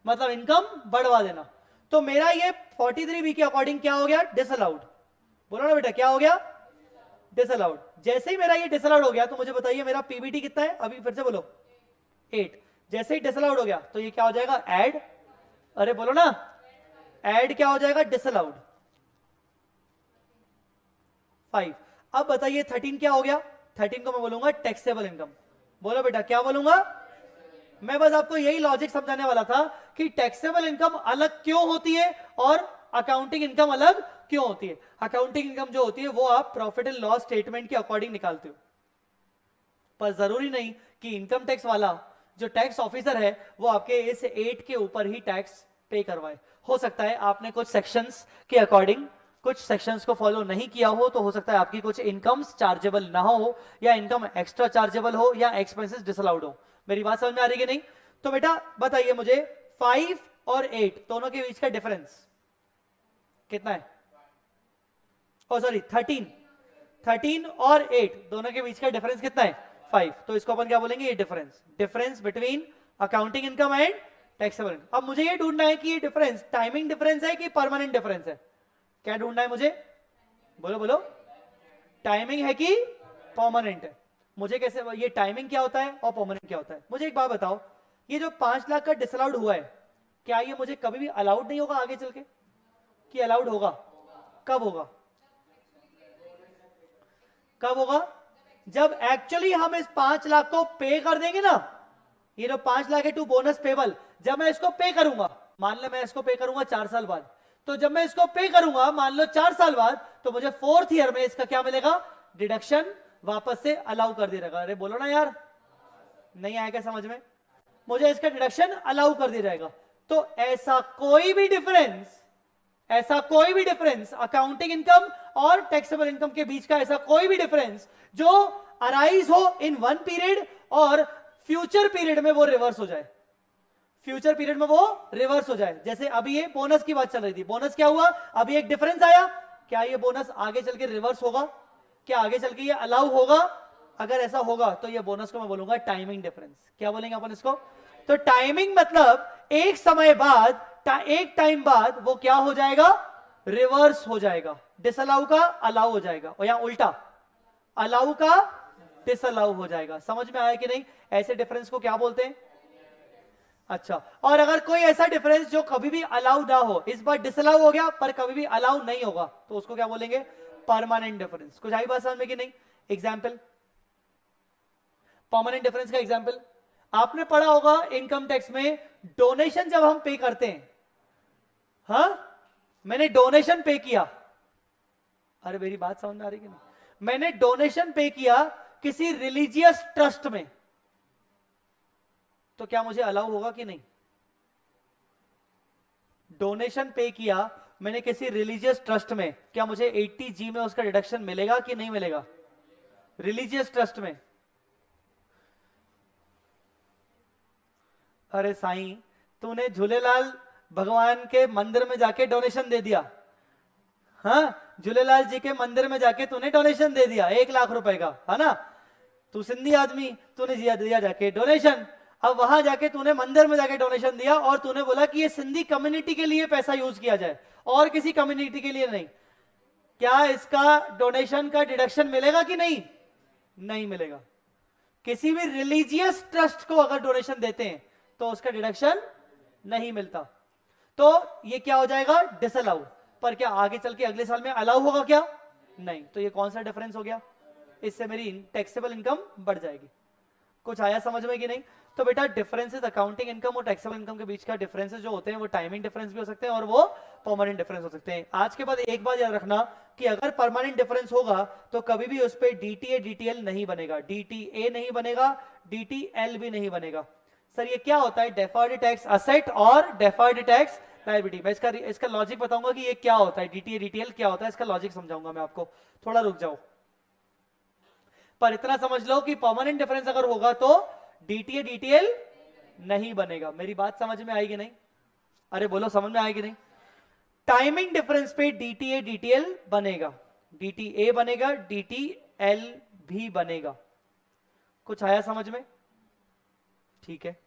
मतलब इनकम बढ़वा देना। तो मेरा ये 43B के अकॉर्डिंग क्या हो गया? डिसअलाउड। बोलो ना बेटा क्या हो गया? डिसअलाउड। जैसे ही मेरा ये डिसअलाउड हो गया तो मुझे बताइए मेरा पीबीटी कितना है? अभी फिर से बोलो 8। जैसे ही डिसअलाउड हो गया तो ये क्या हो जाएगा? ऐड। अरे बोलो ना, ऐड क्या हो जाएगा? डिसअलाउड 5। अब बताइए 13 क्या हो गया? 13 को मैं बोलूंगा टैक्सेबल इनकम। बोलो बेटा क्या बोलूंगा? मैं बस आपको यही लॉजिक समझाने वाला था कि टैक्सेबल इनकम अलग क्यों होती है और अकाउंटिंग इनकम अलग क्यों होती है। अकाउंटिंग इनकम जो होती है वो आप प्रॉफिट एंड लॉस स्टेटमेंट के अकॉर्डिंग निकालते हो, पर जरूरी नहीं कि इनकम टैक्स वाला जो टैक्स ऑफिसर है वो आपके इस 8 के ऊपर ही टैक्स पे करवाए। हो सकता है आपने कुछ सेक्शंस के अकॉर्डिंग कुछ सेक्शंस को फॉलो नहीं किया हो, तो हो सकता है आपकी कुछ इनकम्स चार्जेबल ना हो, या इनकम एक्स्ट्रा चार्जेबल हो, या एक्सपेंसेस डिसअलाउड हो। मेरी बात समझ में आ रही है कि नहीं? तो बेटा बताइए मुझे 5 और 8 दोनों के बीच का डिफरेंस कितना है? ओ सॉरी 13 और 8 दोनों के बीच का डिफरेंस कितना है? 5। तो इसको अपन क्या बोलेंगे? ये difference between accounting income and taxable income. अब मुझे ये ढूंढना है कि ये डिफरेंस टाइमिंग डिफरेंस है कि परमानेंट डिफरेंस है। क्या ढूंढना है मुझे? बोलो बोलो, टाइमिंग है कि परमानेंट है? मुझे कैसे ये टाइमिंग क्या होता है और परमानेंट क्या होता है? मुझे एक बात बताओ, ये जो 5 लाख का डिसअलाउड हुआ है, क्या ये मुझे कभी भी अलाउड नहीं होगा आगे चल के, कि अलाउड होगा? कब होगा? कब होगा? जब एक्चुअली हम इस 5 लाख को पे कर देंगे ना। ये जो 5 लाख है टू बोनस पेबल, जब मैं इसको पे करूंगा, मान लो मैं इसको पे करूंगा 4 साल बाद, तो जब मैं इसको पे करूंगा मान लो 4 साल बाद, तो मुझे 4th ईयर में इसका क्या मिलेगा? डिडक्शन वापस से अलाउ कर दिया जाएगा। अरे बोलो ना यार, नहीं आएगा समझ में? मुझे इसका डिडक्शन अलाउ कर दिया जाएगा। तो ऐसा कोई भी डिफरेंस अकाउंटिंग इनकम और टैक्सेबल इनकम के बीच का ऐसा कोई भी डिफरेंस जो अराइज हो इन वन पीरियड और फ्यूचर पीरियड में वो रिवर्स हो जाए, फ्यूचर पीरियड में वो रिवर्स हो जाए। जैसे अभी ये बोनस की बात चल रही थी, बोनस क्या हुआ? अभी एक डिफरेंस आया, क्या ये बोनस आगे चल के रिवर्स होगा? क्या आगे चल के ये अलाउ होगा? अगर ऐसा होगा तो ये बोनस को मैं बोलूंगा टाइमिंग डिफरेंस। क्या बोलेंगे अपन इसको? तो टाइमिंग मतलब एक समय बाद, एक टाइम बाद वो क्या हो जाएगा? रिवर्स हो जाएगा। डिसअलाउ का अलाउ हो जाएगा, और यहां उल्टा अलाउ का डिसअलाउ हो जाएगा। समझ में आया कि नहीं? ऐसे डिफरेंस को क्या बोलते हैं? अच्छा, और अगर कोई ऐसा डिफरेंस जो कभी भी अलाउ ना हो, इस बार डिसअलाउ हो गया पर कभी भी अलाउ नहीं होगा, तो उसको क्या बोलेंगे? Permanent difference. कुछ आई बात समझ में कि नहीं? एग्जाम्पल, परमानेंट डिफरेंस का एग्जाम्पल आपने पढ़ा होगा इनकम टैक्स में, डोनेशन जब हम पे करते हैं, हाँ मैंने डोनेशन पे किया, अरे मेरी बात समझ में आ रही कि नहीं? मैंने डोनेशन पे किया किसी रिलीजियस ट्रस्ट में, तो क्या मुझे अलाउ होगा कि नहीं? डोनेशन पे किया मैंने किसी रिलीजियस ट्रस्ट में, क्या मुझे 80G में उसका डिडक्शन मिलेगा कि नहीं मिलेगा? रिलीजियस ट्रस्ट में। अरे साईं, तूने झूलेलाल भगवान के मंदिर में जाके डोनेशन दे दिया, हाँ झूलेलाल जी के मंदिर में जाके तूने डोनेशन दे दिया 1 लाख रुपए का, है ना? तू सिंधी आदमी, तूने दिया जाके डोनेशन। अब वहां जाके तूने मंदिर में जाके डोनेशन दिया और तूने बोला कि ये सिंधी कम्युनिटी के लिए पैसा यूज किया जाए और किसी कम्युनिटी के लिए नहीं। क्या इसका डोनेशन का डिडक्शन मिलेगा कि नहीं? नहीं मिलेगा। किसी भी रिलीजियस ट्रस्ट को अगर डोनेशन देते हैं तो उसका डिडक्शन नहीं मिलता, तो ये क्या हो जाएगा? डिसअलाउ। पर क्या आगे चल के अगले साल में अलाउ होगा क्या? नहीं। तो ये कौन सा डिफरेंस हो गया? इससे मेरी टैक्सेबल इनकम बढ़ जाएगी। कुछ आया समझ में कि नहीं? तो बेटा डिफरेंसेस अकाउंटिंग इनकम और टैक्सेबल इनकम के बीच का डिफरेंसेस जो होते हैं वो टाइमिंग डिफरेंस भी हो सकते हैं और वो परमानेंट डिफरेंस हो सकते हैं। आज के बाद एक बात याद रखना कि अगर परमानेंट डिफरेंस होगा तो कभी भी उस पर डीटीए डीटीएल नहीं बनेगा, डीटीए नहीं बनेगा, डीटीएल भी नहीं बनेगा। सर ये क्या होता है? डेफर्ड टैक्स असेट और डेफर्ड टैक्स लायबिलिटी। मैं इसका लॉजिक बताऊंगा कि ये क्या होता है, डीटीए डीटीएल क्या होता है, इसका लॉजिक समझाऊंगा मैं आपको। थोड़ा रुक जाओ। पर इतना समझ लो कि परमानेंट डिफरेंस अगर होगा तो डीटीए डीटीएल नहीं बनेगा। मेरी बात समझ में आएगी नहीं? अरे बोलो समझ में आएगी नहीं? टाइमिंग डिफरेंस पे डीटीए डीटीएल बनेगा, डीटीए बनेगा, डीटीएल भी बनेगा। कुछ आया समझ में? ठीक है।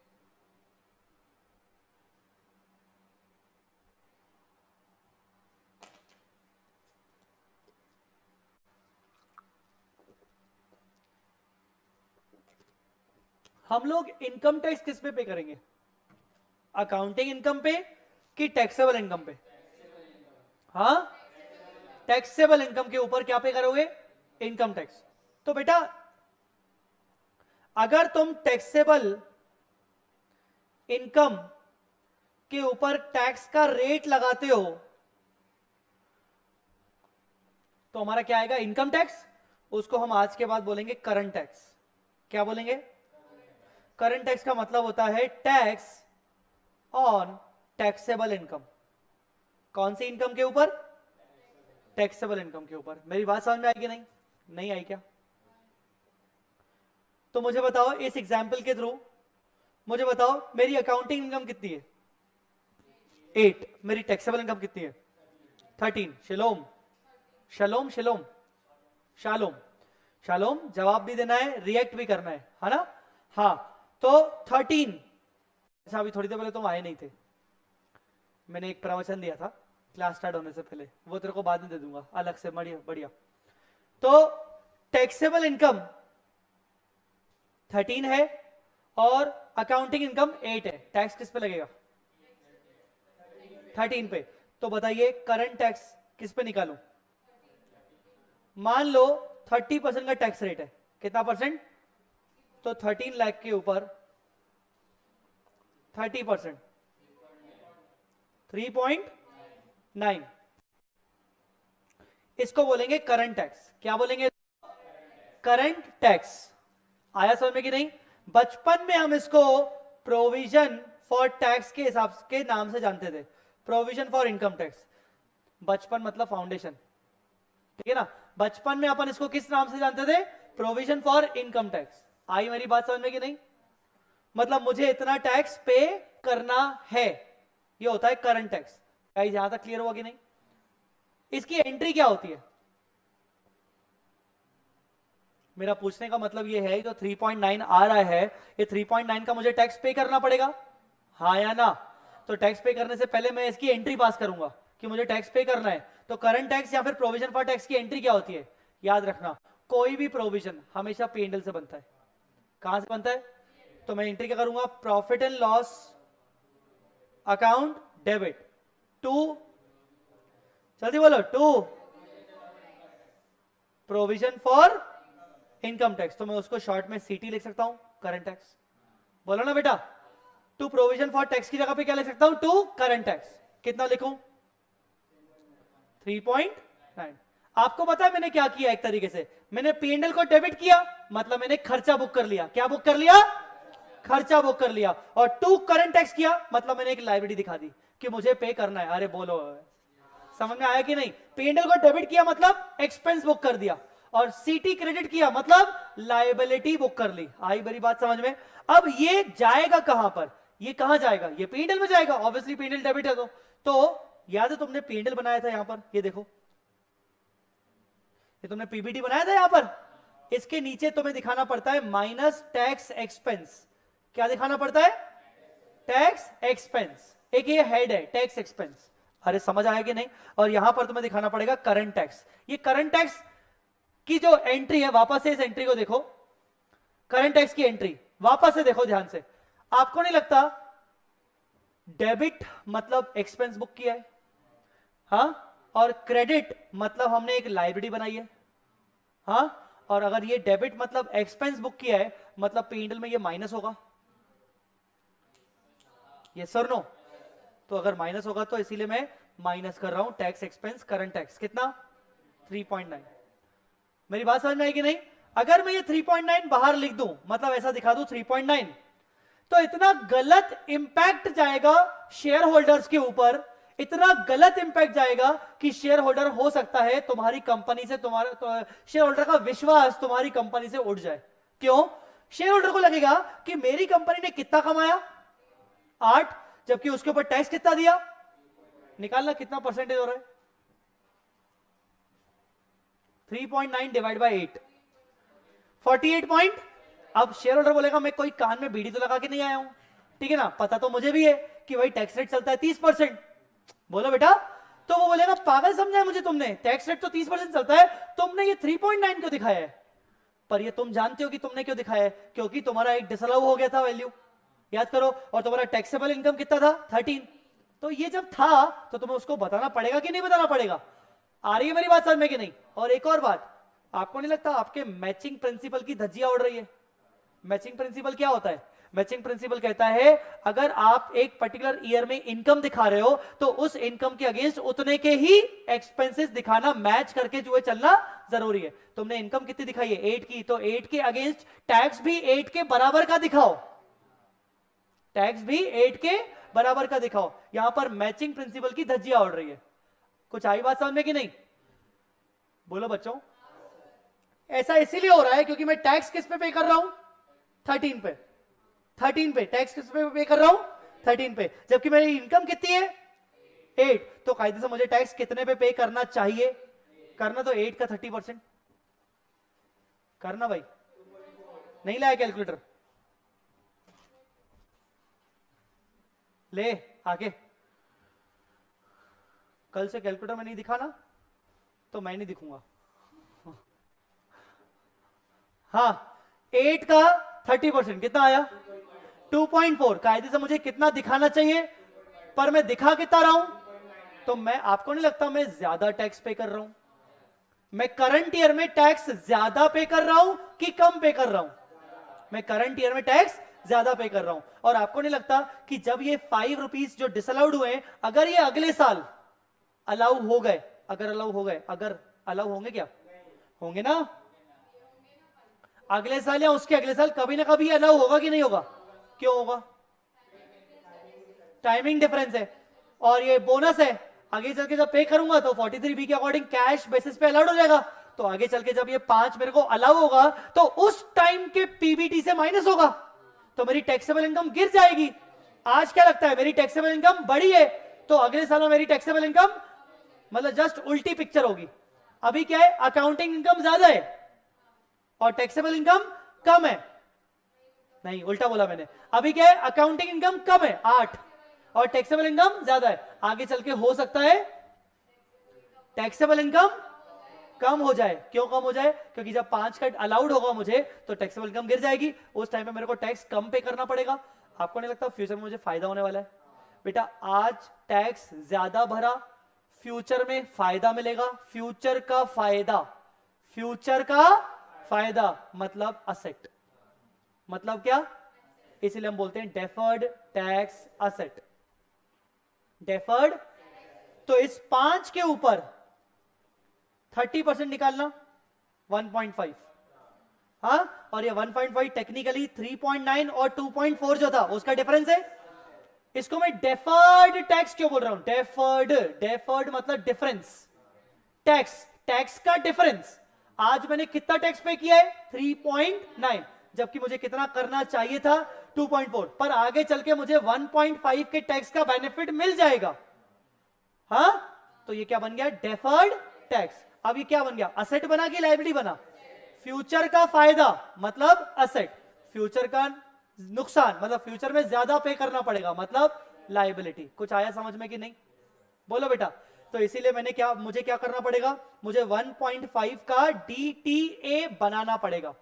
हम लोग इनकम टैक्स किस पे करेंगे? अकाउंटिंग इनकम पे कि टैक्सेबल इनकम पे? हाँ, टैक्सेबल इनकम के ऊपर क्या पे करोगे? Income tax. तो बेटा अगर तुम टैक्सेबल इनकम के ऊपर टैक्स का रेट लगाते हो तो हमारा क्या आएगा? Income tax. उसको हम आज के बाद बोलेंगे करंट टैक्स। क्या बोलेंगे? करंट टैक्स का मतलब होता है टैक्स ऑन टैक्सेबल इनकम। कौन सी इनकम के ऊपर? टैक्सेबल इनकम के ऊपर। मेरी बात समझ में आई कि नहीं? नहीं आई क्या? तो मुझे बताओ इस एग्जाम्पल के थ्रू मुझे बताओ मेरी अकाउंटिंग इनकम कितनी है? 8। मेरी टैक्सेबल इनकम कितनी है? 13। शिलोम शलोम शिलोम शालोम शालोम, जवाब भी देना है, रिएक्ट भी करना है ना? हाँ, तो 13। अच्छा, अभी थोड़ी देर पहले तुम आए नहीं थे, मैंने एक प्रवचन दिया था क्लास स्टार्ट होने से पहले, वो तेरे को बाद में दे दूंगा अलग से। बढ़िया बढ़िया। तो टैक्सेबल इनकम 13 है और अकाउंटिंग इनकम 8 है। टैक्स किस पे लगेगा? 13 पे। तो बताइए करंट टैक्स किस पे निकालूं? मान लो 30% का टैक्स रेट है। कितना परसेंट? तो 13 लाख के ऊपर 30%, 3.9, इसको बोलेंगे करंट टैक्स। क्या बोलेंगे? Current tax. आया समझ में कि नहीं? बचपन में हम इसको प्रोविजन फॉर टैक्स के हिसाब के नाम से जानते थे, प्रोविजन फॉर इनकम टैक्स। बचपन मतलब फाउंडेशन, ठीक है ना? बचपन में अपन इसको किस नाम से जानते थे? Provision for income tax. आई मेरी बात समझ में कि नहीं? मतलब मुझे इतना टैक्स पे करना है, ये होता है करंट टैक्स। गाइस यहां तक क्लियर हुआ कि नहीं? इसकी एंट्री क्या होती है? मेरा पूछने का मतलब ये है, जो 3.9 आ रहा है, ये 3.9 का मुझे टैक्स पे करना पड़ेगा, हाँ या ना? तो टैक्स पे करने से पहले मैं इसकी एंट्री पास करूंगा कि मुझे टैक्स पे करना है। तो करंट टैक्स या फिर प्रोविजन फॉर टैक्स की एंट्री क्या होती है? याद रखना, कोई भी प्रोविजन हमेशा P&L से बनता है। कहां से बनता है? तो मैं एंट्री क्या करूंगा? Profit and loss account debit to, जल्दी बोलो, to provision for income tax. तो मैं उसको शॉर्ट में CT लिख सकता हूं, करंट टैक्स। बोलो ना बेटा, टू प्रोविजन फॉर टैक्स की जगह पे क्या लिख सकता हूं? To current tax. कितना लिखूं? 3.9। आपको पता है मैंने क्या किया? एक तरीके से मैंने P&L को डेबिट किया, मतलब मैंने खर्चा बुक कर लिया। क्या बुक कर लिया? खर्चा बुक कर लिया। और टू करंट टैक्स किया, मतलब मैंने एक लायबिलिटी दिखा दी कि मुझे पे करना है। अरे बोलो, समझ में आया कि नहीं? P&L को डेबिट किया मतलब एक्सपेंस बुक कर दिया, और CT क्रेडिट किया मतलब लायबिलिटी बुक कर ली। आई मेरी बात समझ में? अब ये जाएगा कहां पर? ये कहां जाएगा? ये P&L में जाएगा। ऑब्वियसली P&L डेबिट है तो याद है तुमने P&L बनाया था यहां पर, ये देखो, ये तुमने PBT बनाया था यहां पर। इसके नीचे तुम्हें दिखाना पड़ता है माइनस टैक्स एक्सपेंस। क्या दिखाना पड़ता है? Tax expense. एक ये हेड है टैक्स एक्सपेंस। अरे समझ आया कि नहीं? और यहां पर तुम्हें दिखाना पड़ेगा करंट टैक्स। ये करंट टैक्स की जो एंट्री है, वापस से इस एंट्री को देखो, करंट टैक्स की एंट्री वापस से देखो ध्यान से। आपको नहीं लगता डेबिट मतलब एक्सपेंस बुक किया है, हाँ? और क्रेडिट मतलब हमने एक लायबिलिटी बनाई है, हाँ? और अगर ये डेबिट मतलब एक्सपेंस बुक किया है, मतलब P&L में ये माइनस होगा। ये सर नो? तो अगर माइनस होगा तो इसीलिए मैं माइनस कर रहा हूं टैक्स एक्सपेंस करंट टैक्स। कितना? 3.9। मेरी बात समझ में आई कि नहीं? अगर मैं ये 3.9 बाहर लिख दूं, मतलब ऐसा दिखा दूं 3.9, तो इतना गलत इंपैक्ट जाएगा शेयर होल्डर्स के ऊपर, इतना गलत इंपैक्ट जाएगा कि शेयर होल्डर हो सकता है तुम्हारी कंपनी से तुम्हारा शेयर होल्डर का विश्वास तुम्हारी कंपनी से उठ जाए। क्यों? शेयर होल्डर को लगेगा कि मेरी कंपनी ने कितना कमाया 8, जबकि उसके ऊपर टैक्स कितना दिया, निकालना कितना परसेंटेज हो रहा है 3.9 डिवाइड बाय 8 48 पॉइंट। अब शेयर होल्डर बोलेगा मैं कोई कान में बीड़ी तो लगा के नहीं आया हूं, ठीक है ना, पता तो मुझे भी है कि भाई टैक्स रेट चलता है 30%। बोलो बेटा, तो वो बोलेगा पागल समझा है मुझे तुमने, टैक्स रेट तो 30% चलता है, तुमने ये 3.9 क्यों दिखाया है? पर ये तुम जानते हो कि तुमने क्यों दिखाया है, क्योंकि तुम्हारा एक डिसअलाउ हो गया था वैल्यू, याद करो, और तुम्हारा टैक्सेबल इनकम कितना था 13। तो ये जब था तो तुम्हें उसको बताना पड़ेगा कि नहीं बताना पड़ेगा? आ रही है मेरी बात समझ में कि नहीं? और एक और बात, आपको नहीं लगता आपके मैचिंग प्रिंसिपल की धज्जियां उड़ रही है? मैचिंग प्रिंसिपल क्या होता है? मैचिंग प्रिंसिपल कहता है अगर आप एक पर्टिकुलर ईयर में इनकम दिखा रहे हो तो उस इनकम के अगेंस्ट उतने के ही एक्सपेंसेस दिखाना, मैच करके जो है चलना जरूरी है। तुमने इनकम कितनी दिखाई है 8 की, तो 8 के अगेंस्ट टैक्स भी 8 के बराबर का दिखाओ, टैक्स भी 8 के बराबर का दिखाओ। यहां पर मैचिंग प्रिंसिपल की धज्जियां उड़ रही है। कुछ आई बात समझ में कि नहीं? बोलो बच्चों। ऐसा इसीलिए हो रहा है क्योंकि मैं टैक्स किस पे कर रहा हूं 13 पे, 13 पे टैक्स किस पे कर रहा हूं 13 पे, जबकि मेरी इनकम कितनी है 8। तो कायदे से मुझे टैक्स कितने पे करना चाहिए? करना तो 8 का 30% करना। भाई नहीं लाया कैलकुलेटर? ले आगे, कल से कैलकुलेटर में नहीं दिखाना तो मैं नहीं दिखूंगा। हाँ, 8 का 30% कितना आया 2.4। कायदे से मुझे कितना दिखाना चाहिए, पर मैं दिखा कितना रहा हूं? तो मैं, आपको नहीं लगता मैं ज्यादा टैक्स पे कर रहा हूं? मैं करंट ईयर में टैक्स ज्यादा पे कर रहा हूं कि कम पे कर रहा हूं? मैं करंट ईयर में टैक्स ज्यादा पे कर रहा हूं। और आपको नहीं लगता कि जब ये 5 रुपीज जो डिसअलाउड हुए, अगर ये अगले साल अलाउ हो गए, अगर अलाउ हो गए, अगर अलाउ होंगे, क्या होंगे ना, अगले साल या उसके अगले साल कभी ना कभी अलाउ होगा कि नहीं होगा? क्यों होगा? टाइमिंग डिफरेंस है। और ये बोनस है, आगे चल के जब पे करूंगा तो 43B के अकॉर्डिंग कैश बेसिस पे अलाउड हो जाएगा। तो आगे चल के जब ये 5 मेरे को अलाउ होगा तो उस टाइम के पीबीटी से माइनस होगा, तो मेरी टैक्सेबल इनकम गिर जाएगी। आज क्या लगता है मेरी टैक्सेबल इनकम बढ़ी है, तो अगले साल में मेरी टैक्सेबल इनकम मतलब जस्ट उल्टी पिक्चर होगी। अभी क्या है, अकाउंटिंग इनकम ज्यादा है और टैक्सेबल इनकम कम है। नहीं, उल्टा बोला मैंने। अभी क्या है, अकाउंटिंग इनकम कम है 8 और टैक्सेबल इनकम ज्यादा है। आगे चल के हो सकता है टैक्सेबल इनकम कम हो जाए। क्यों कम हो जाए? क्योंकि जब 5 का अलाउड होगा मुझे तो टैक्सेबल इनकम गिर जाएगी, उस टाइम पे मेरे को टैक्स कम पे करना पड़ेगा। आपको नहीं लगता फ्यूचर में मुझे फायदा होने वाला है? बेटा आज टैक्स ज्यादा भरा, फ्यूचर में फायदा मिलेगा। फ्यूचर का फायदा, फ्यूचर का फायदा मतलब असेट, मतलब क्या? इसीलिए हम बोलते हैं डेफर्ड टैक्स असेट, डेफर्ड। तो इस 5 के ऊपर 30% निकालना 1.5, हाँ, और ये 1.5 टेक्निकली 3.9 और 2.4 जो था उसका डिफरेंस है। इसको मैं डेफर्ड टैक्स क्यों बोल रहा हूं? डेफर्ड, डेफर्ड मतलब डिफरेंस, टैक्स, टैक्स का डिफरेंस। आज मैंने कितना टैक्स पे किया है 3.9, जबकि मुझे कितना करना चाहिए था 2.4, पर आगे चल के मुझे 1.5 के टैक्स का बेनिफिट मिल जाएगा। हाँ, तो ये क्या बन गया? Deferred tax. अब ये क्या बन गया? असेट बना कि लायबिलिटी बना? फ्यूचर का फायदा मतलब असेट, फ्यूचर का नुकसान मतलब फ्यूचर में ज्यादा पे करना पड़ेगा मतलब लायबिलिटी। कुछ आया समझ में कि नहीं? बोलो बेटा। तो इसीलिए मैंने क्या, मुझे क्या करना पड़ेगा? मुझे 1.5 का डीटीए बनाना पड़ेगा।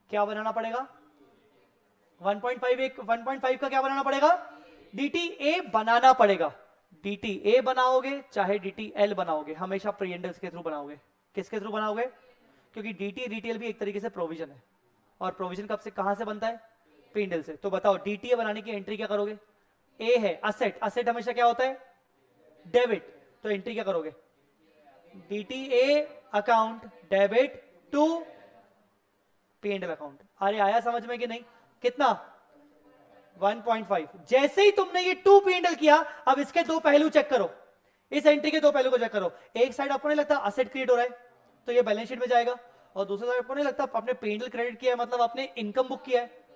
क्या बनाना पड़ेगा? 1.5 का क्या बनाना पड़ेगा? डीटीए बनाना पड़ेगा। डीटीए बनाओगे चाहे डीटीएल बनाओगे, हमेशा प्रीएंडल्स के थ्रू बनाओगे। किसके थ्रू बनाओगे? क्योंकि डीटी डीटीएल भी एक तरीके से प्रोविजन है, और प्रोविजन कब से कहां से बनता है? प्रीएंडल से। तो बताओ डीटीए बनाने की एंट्री क्या करोगे? ए है असेट, असेट हमेशा क्या होता है? डेबिट। तो एंट्री क्या करोगे? DTA account debit to PNL account. अरे आया समझ में कि नहीं? कितना? 1.5। जैसे ही तुमने ये 2 पीएनएल किया, अब इसके दो पहलू चेक करो। इस एंट्री के दो पहलू को चेक करो। एक साइड आपको नहीं लगता असेट क्रिएट हो रहा है, तो ये बैलेंस शीट में जाएगा, और दूसरी साइड आपको नहीं लगता आपने पेंडल क्रेडिट किया है, मतलब आपने इनकम बुक किया है।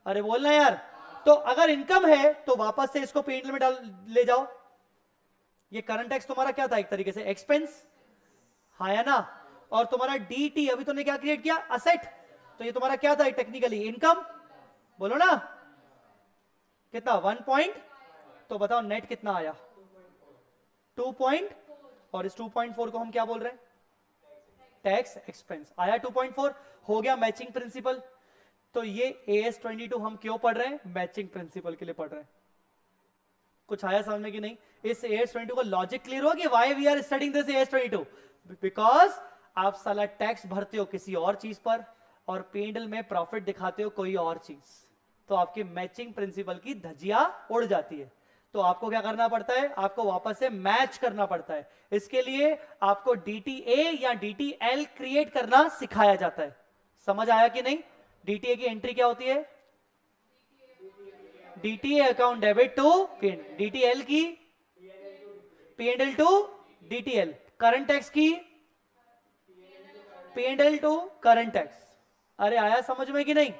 अरे बोलना यार। तो अगर इनकम है तो वापस से इसको पेंडल में डाल ले जाओ। ये करंट टैक्स तुम्हारा क्या था, एक तरीके से एक्सपेंस, हाँ या ना। और तुम्हारा डीटी अभी तुमने क्या क्रिएट किया, असेट, तो ये तुम्हारा क्या था टेक्निकली, इनकम। बोलो ना कितना, 1 पॉइंट, तो बताओ नेट कितना आया, 2 पॉइंट, और इस 2.4 को हम क्या बोल रहे हैं, टैक्स एक्सपेंस। आया 2.4, हो गया मैचिंग प्रिंसिपल। तो ये AS22 हम क्यों पढ़ रहे हैं, मैचिंग प्रिंसिपल के लिए पढ़ रहे हैं। कुछ आया समझ में कि नहीं, इस AS22 का लॉजिक क्लियर हुआ कि why we are studying this AS22, because आप साला टैक्स भरते हो किसी और चीज पर और पेंडल में प्रॉफिट दिखाते हो कोई और चीज, तो आपकी मैचिंग प्रिंसिपल की धज्जियां उड़ जाती है। तो आपको क्या करना पड़ता है, आपको वापस से मैच करना पड़ता है। इसके लिए आपको DTA या DTL क्रिएट करना सिखाया जाता है। समझ आया कि नहीं। DTA की एंट्री क्या होती है, DTA account debit to PNL, DTL की PNL to DTL, current tax की पेंडल टू करंट टैक्स। अरे आया समझ में कि नहीं।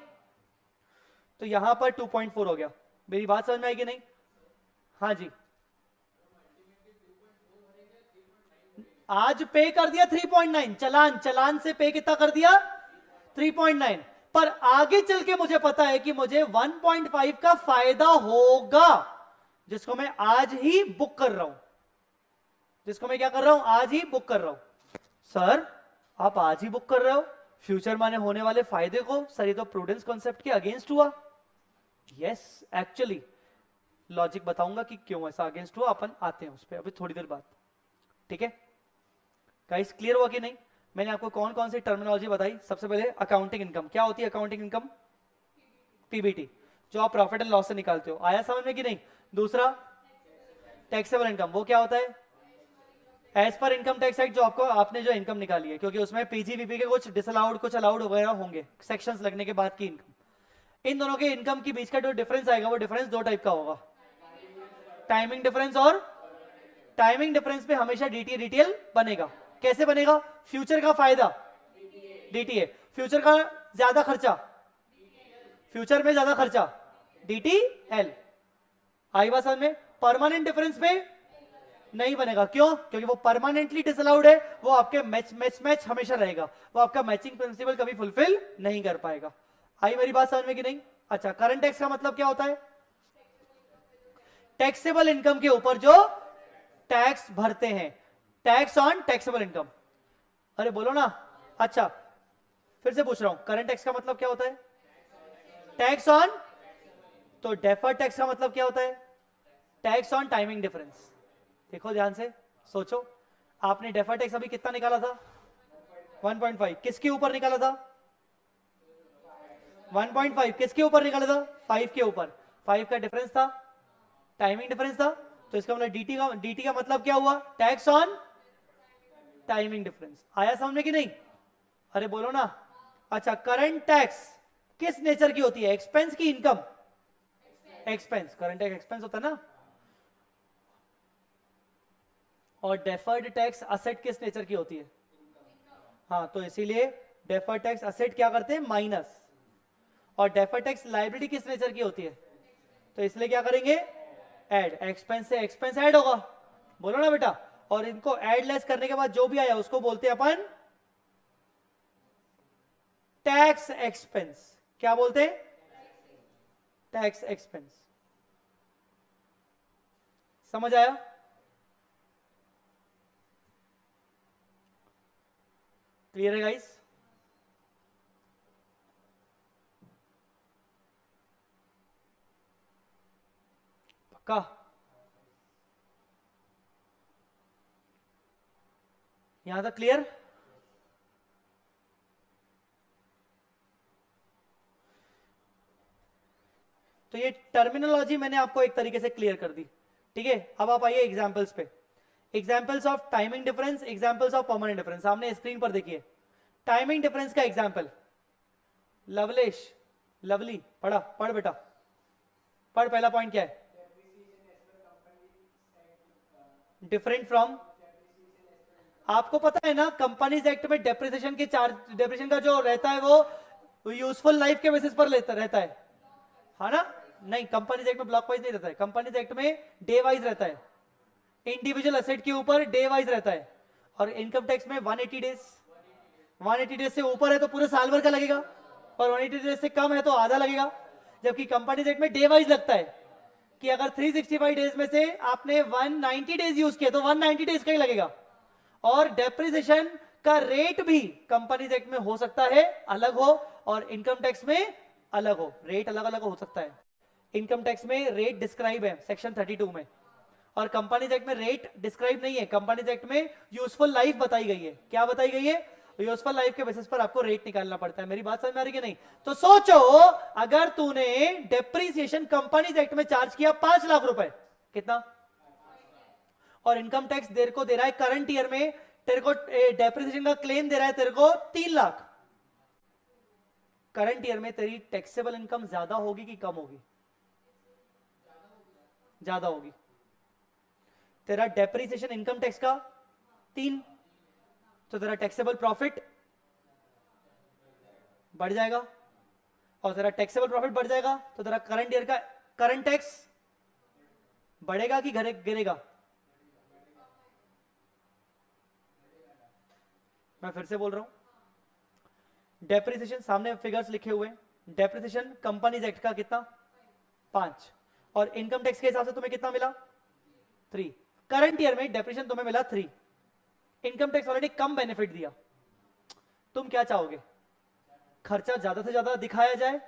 तो यहां पर 2.4 हो गया, मेरी बात समझ में आई कि नहीं। हाँ जी, आज पे कर दिया 3.9, चलान से पे कितना कर दिया 3.9, पर आगे चल के मुझे पता है कि मुझे 1.5 का फायदा होगा, जिसको मैं आज ही बुक कर रहा हूं, जिसको मैं क्या कर रहा हूं, आज ही बुक कर रहा हूं। सर आप आज ही बुक कर रहे हो फ्यूचर माने होने वाले फायदे को, सर ये तो प्रूडेंस कॉन्सेप्ट के अगेंस्ट हुआ। यस एक्चुअली लॉजिक बताऊंगा कि क्यों ऐसा अगेंस्ट हुआ, अपन आते हैं उस पर अभी थोड़ी देर बाद, ठीक है। गाइस क्लियर हुआ कि नहीं। मैंने आपको कौन कौन सी टर्मिनोलॉजी बताई, सबसे पहले अकाउंटिंग इनकम, क्या होती है अकाउंटिंग इनकम, PBT, जो आप प्रॉफिट एंड लॉस से निकालते हो, आया समझ में कि नहीं। दूसरा टैक्सेबल इनकम, वो क्या होता है, as per income tax act, जो आपको आपने जो इनकम निकाली है, क्योंकि उसमें PGBP के कुछ डिसअलाउड कुछ अलाउड वगैरह होंगे सेक्शंस लगने के बाद की इनकम। इन दोनों के इनकम के बीच का जो डिफरेंस आएगा, वो डिफरेंस दो टाइप का होगा, टाइमिंग डिफरेंस और टाइमिंग डिफरेंस पे हमेशा DTA DTL बनेगा। कैसे बनेगा, फ्यूचर का फायदा DTA, फ्यूचर का ज्यादा खर्चा, फ्यूचर में ज्यादा खर्चा DTL। आई बात समझ में। परमानेंट डिफरेंस पे नहीं बनेगा, क्यों, क्योंकि वो परमानेंटली डिसअलाउड है, वो आपके मैच हमेशा रहेगा, वो आपका मैचिंग प्रिंसिपल कभी फुलफिल नहीं कर पाएगा। आई मेरी बात समझ में कि नहीं। अच्छा, करंट टैक्स का मतलब क्या होता है, टैक्सेबल इनकम के ऊपर जो टैक्स भरते हैं, टैक्स ऑन टैक्सेबल इनकम। अरे बोलो ना। अच्छा फिर से पूछ रहा हूं, करंट टैक्स का मतलब क्या होता है, टैक्स ऑन, तो डेफर्ड टैक्स का मतलब क्या होता है, टैक्स ऑन टाइमिंग डिफरेंस। देखो ध्यान से सोचो, आपने डेफर्ड टैक्स अभी कितना निकाला था, 1.5, किसके ऊपर निकाला था, 1.5 किसके ऊपर निकाला था, 5 के ऊपर, 5 का डिफरेंस था, टाइमिंग डिफरेंस था, तो इसका मतलब DT का मतलब क्या हुआ, टैक्स ऑन टाइमिंग डिफरेंस। आया समझ में कि नहीं। अरे बोलो ना। अच्छा, करंट टैक्स किस नेचर की होती है, एक्सपेंस की income, expense, current tax expense होता है ना। और डेफर्ड टैक्स असेट किस नेचर की होती है, हाँ, तो इसीलिए डेफर्ड टैक्स असेट क्या करते हैं, माइनस, और डेफर्ड टैक्स लायबिलिटी किस नेचर की होती है, तो इसलिए क्या करेंगे, ऐड, एक्सपेंस से एक्सपेंस ऐड होगा, बोलो ना बेटा। और इनको ऐड लेस करने के बाद जो भी आया उसको बोलते हैं अपन टैक्स एक्सपेंस। क्या बोलते हैं, टैक्स एक्सपेंस। समझ आया। क्लियर है गाइस। पक्का। यहां तक क्लियर। तो ये टर्मिनोलॉजी मैंने आपको एक तरीके से क्लियर कर दी, ठीक है। अब आप आइए एग्जांपल्स पे, examples of timing difference, examples of permanent difference. सामने स्क्रीन पर देखिए टाइमिंग डिफरेंस का एग्जांपल। लवलेश, लवली, पढ़ा, पढ़ बेटा, पढ़, पहला पॉइंट क्या है, डिफरेंट फ्रॉम, आपको पता है ना कंपनीज एक्ट में डेप्रिसिएशन के चार्ज, डेप्रिसिएशन का जो रहता है वो यूजफुल लाइफ के बेसिस पर रहता है ना? नहीं, कंपनीज एक्ट में ब्लॉक वाइज नहीं रहता है, कंपनीज एक्ट में डे वाइज रहता है, इंडिविजुअल एसेट के ऊपर डे वाइज रहता है। और इनकम टैक्स में 180 डेज, 180 डेज से ऊपर है तो पूरे साल भर का लगेगा, और 180 डेज से कम है तो आधा लगेगा। जबकि कंपनीज एक्ट में डे वाइज लगता है कि अगर 365 डेज में से आपने 190 डेज यूज किया तो 190 डेज का ही लगेगा। और डेप्रिसिएशन का रेट भी कंपनीज एक्ट में हो सकता है अलग हो और इनकम टैक्स में अलग हो, रेट अलग अलग हो सकता है। इनकम टैक्स में रेट डिस्क्राइब है सेक्शन 32 में, और कंपनीज एक्ट में रेट डिस्क्राइब नहीं है। कंपनीज एक्ट में यूजफुल लाइफ बताई गई है। क्या बताई गई है? यूजफुल लाइफ के बेसिस पर आपको रेट निकालना पड़ता है। मेरी बात समझ में आ रही है कि नहीं? तो सोचो, अगर तूने डेप्रिसिएशन कंपनीज एक्ट में चार्ज किया 5 लाख रुपए, कितना, और इनकम टैक्स देर को दे रहा है करंट ईयर में, तेरे को डेप्रिसिएशन का क्लेम दे रहा है तेरे को 3 लाख, करंट ईयर में तेरी टैक्सेबल इनकम ज्यादा होगी कि कम होगी? ज्यादा होगी। तेरा डेप्रिसिएशन इनकम टैक्स का 3, तो तेरा टैक्सेबल प्रॉफिट बढ़ जाएगा, और तेरा टैक्सेबल प्रॉफिट बढ़ जाएगा तो तेरा करंट ईयर का करंट टैक्स बढ़ेगा कि गिरेगा? मैं फिर से बोल रहा हूं, डेप्रिसिएशन सामने फिगर्स लिखे हुए, डेप्रिसिएशन कंपनीज एक्ट का कितना 5, और इनकम टैक्स के हिसाब से तुम्हें कितना मिला 3। करंट ईयर में डेप्रिसिएशन तुम्हें मिला 3, इनकम टैक्स ऑलरेडी कम बेनिफिट दिया। तुम क्या चाहोगे? खर्चा ज्यादा से ज्यादा दिखाया जाए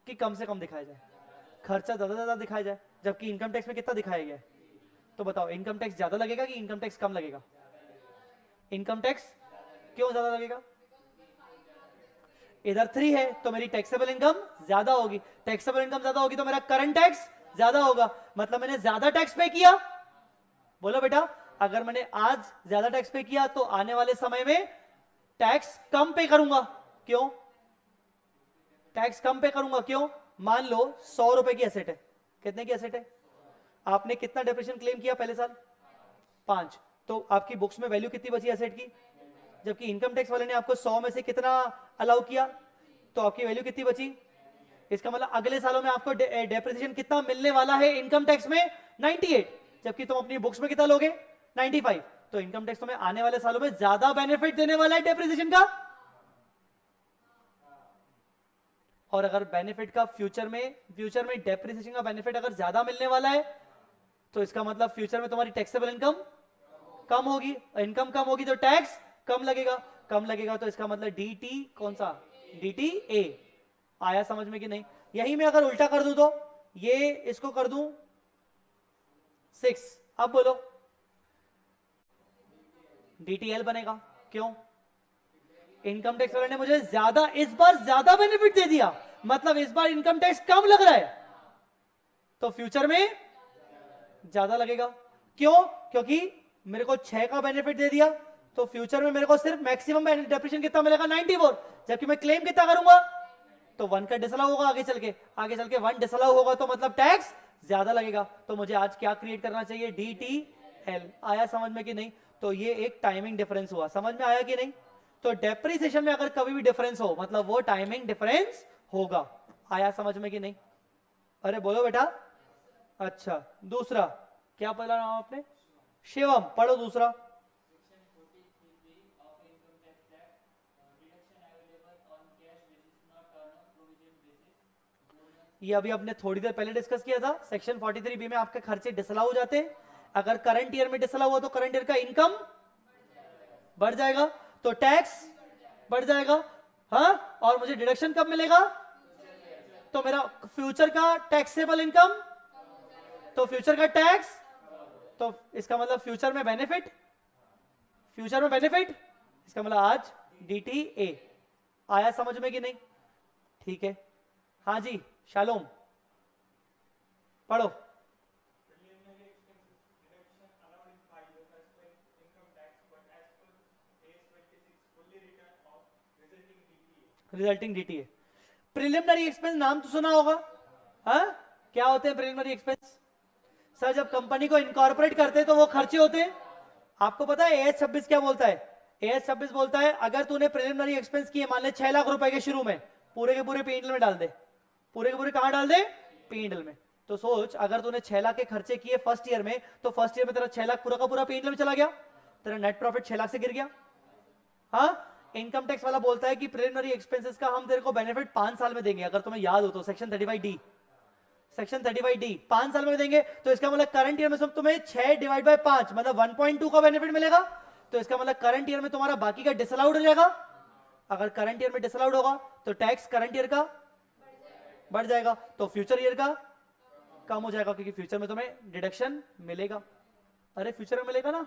कि कम से कम दिखाया जाए? खर्चा ज्यादा से ज्यादा दिखाया जाए, जबकि इनकम टैक्स में कितना दिखाया गया है? तो बताओ, इनकम टैक्स ज्यादा लगेगा कि इनकम टैक्स कम लगेगा? इनकम टैक्स क्यों ज्यादा लगेगा? इधर 3 है तो मेरी टैक्सेबल इनकम ज्यादा होगी, टैक्सेबल इनकम ज्यादा होगी तो मेरा करंट टैक्स ज्यादा होगा, मतलब मैंने ज्यादा टैक्स पे किया। बोलो बेटा, अगर मैंने आज ज्यादा टैक्स पे किया तो आने वाले समय में टैक्स कम पे करूंगा। क्यों टैक्स कम पे करूंगा? क्यों? मान लो 100 रुपए की एसेट है, कितने की एसेट है? आपने कितना डेप्रिसिएशन क्लेम किया पहले साल? 5, तो आपकी बुक्स में वैल्यू कितनी बची एसेट की? जबकि इनकम टैक्स वाले ने आपको 100 में से कितना अलाउ किया, तो आपकी वैल्यू कितनी बची? इसका मतलब अगले सालों में आपको डेप्रिसिएशन कितना मिलने वाला है इनकम टैक्स में? 98, जबकि तुम अपनी बुक्स में कितना लोगे? 95। तो इनकम टैक्स तुम्हें आने वाले सालों में ज्यादा बेनिफिट देने वाला है डेप्रिसिएशन का। और अगर बेनिफिट का फ्यूचर में डेप्रिसिएशन का बेनिफिट अगर ज्यादा मिलने वाला है तो इसका मतलब फ्यूचर में तुम्हारी टैक्सेबल इनकम कम होगी, इनकम कम होगी तो टैक्स कम लगेगा, कम लगेगा तो इसका मतलब डीटी कौन सा? डीटी ए। आया समझ में कि नहीं? यही मैं अगर उल्टा कर दूं तो ये इसको कर दूं 6, अब बोलो डीटीएल बनेगा। क्यों? इनकम टैक्स वाले ने मुझे ज्यादा, इस बार ज्यादा बेनिफिट दे दिया, मतलब इस बार इनकम टैक्स कम लग रहा है तो फ्यूचर में ज्यादा लगेगा। क्यों? क्योंकि मेरे को 6 का बेनिफिट दे दिया तो फ्यूचर में मेरे को सिर्फ मैक्सिमम डेप्रिसिएशन कितना मिलेगा? 94, जबकि मैं क्लेम कितना करूंगा? तो 1 का डिसअलाउ होगा, आगे चल के 1 डिसअलाउ होगा तो मतलब टैक्स ज्यादा लगेगा। तो मुझे आज क्या क्रिएट करना चाहिए? डीटीएल। आया समझ में कि नहीं? तो ये एक टाइमिंग डिफरेंस हुआ, समझ में आया कि नहीं? तो डेप्रिसिएशन में अगर कभी भी डिफरेंस हो मतलब वो टाइमिंग डिफरेंस होगा। आया समझ में कि नहीं? अरे बोलो बेटा। अच्छा, दूसरा क्या पढ़ा नाम आपने? शिवम, पढ़ो दूसरा। ये अभी आपने थोड़ी देर पहले डिस्कस किया था, सेक्शन 43 बी में आपके खर्चे डिसअलाउ हो जाते हैं। अगर करंट ईयर में डिसअलाउ हुआ तो करंट ईयर का इनकम बढ़ जाएगा तो टैक्स बढ़ जाएगा। हाँ, और मुझे डिडक्शन कब मिलेगा? तो मेरा फ्यूचर का टैक्सेबल इनकम, तो फ्यूचर का टैक्स, तो इसका मतलब फ्यूचर में बेनिफिट, इसका मतलब आज डीटीए। आया समझ में कि नहीं? ठीक है। हाँ जी शालोम, पढ़ो। Resulting DTA. प्रिलिमिनरी एक्सपेंस नाम तो सुना होगा। हाँ, क्या होते हैं प्रिलिमिनरी एक्सपेंस? सर जब कंपनी को इनकॉर्पोरेट करते हैं तो वो खर्चे होते हैं। आपको पता है एएस 26 क्या बोलता है? एएस 26 बोलता है अगर तूने प्रिलिमिनरी एक्सपेंस किए मान ले 6 लाख रुपए के शुरू में, पूरे के पूरे पीएनएल में डाल दे। पूरे के पूरे कहां डाल दे? पीएनएल में। तो सोच अगर तूने 6 लाख के खर्चे किए फर्स्ट ईयर में, तो फर्स्ट ईयर में तेरा 6 लाख पूरा का पूरा पीएनएल में चला गया, तेरा नेट प्रॉफिट 6 लाख से गिर गया। हाँ, इनकम टैक्स वाला बोलता है कि प्रिलिमिनरी एक्सपेंसेस का हम तेरे को बेनिफिट 5 साल में देंगे। अगर तुम्हें याद हो तो सेक्शन 35D, सेक्शन 35D 5 साल में देंगे। तो इसका मतलब करंट ईयर में सब तुम्हें 6 डिवाइड बाय 5 मतलब 1.2 का बेनिफिट मिलेगा। तो इसका मतलब करंट ईयर में तुम्हारा बाकी का डिसअलाउड हो जाएगा। अगर करंट ईयर में डिसअलाउड होगा तो टैक्स करंट ईयर का बढ़ जाएगा, तो फ्यूचर ईयर का कम हो जाएगा, क्योंकि फ्यूचर में तुम्हें डिडक्शन मिलेगा। अरे फ्यूचर में मिलेगा ना,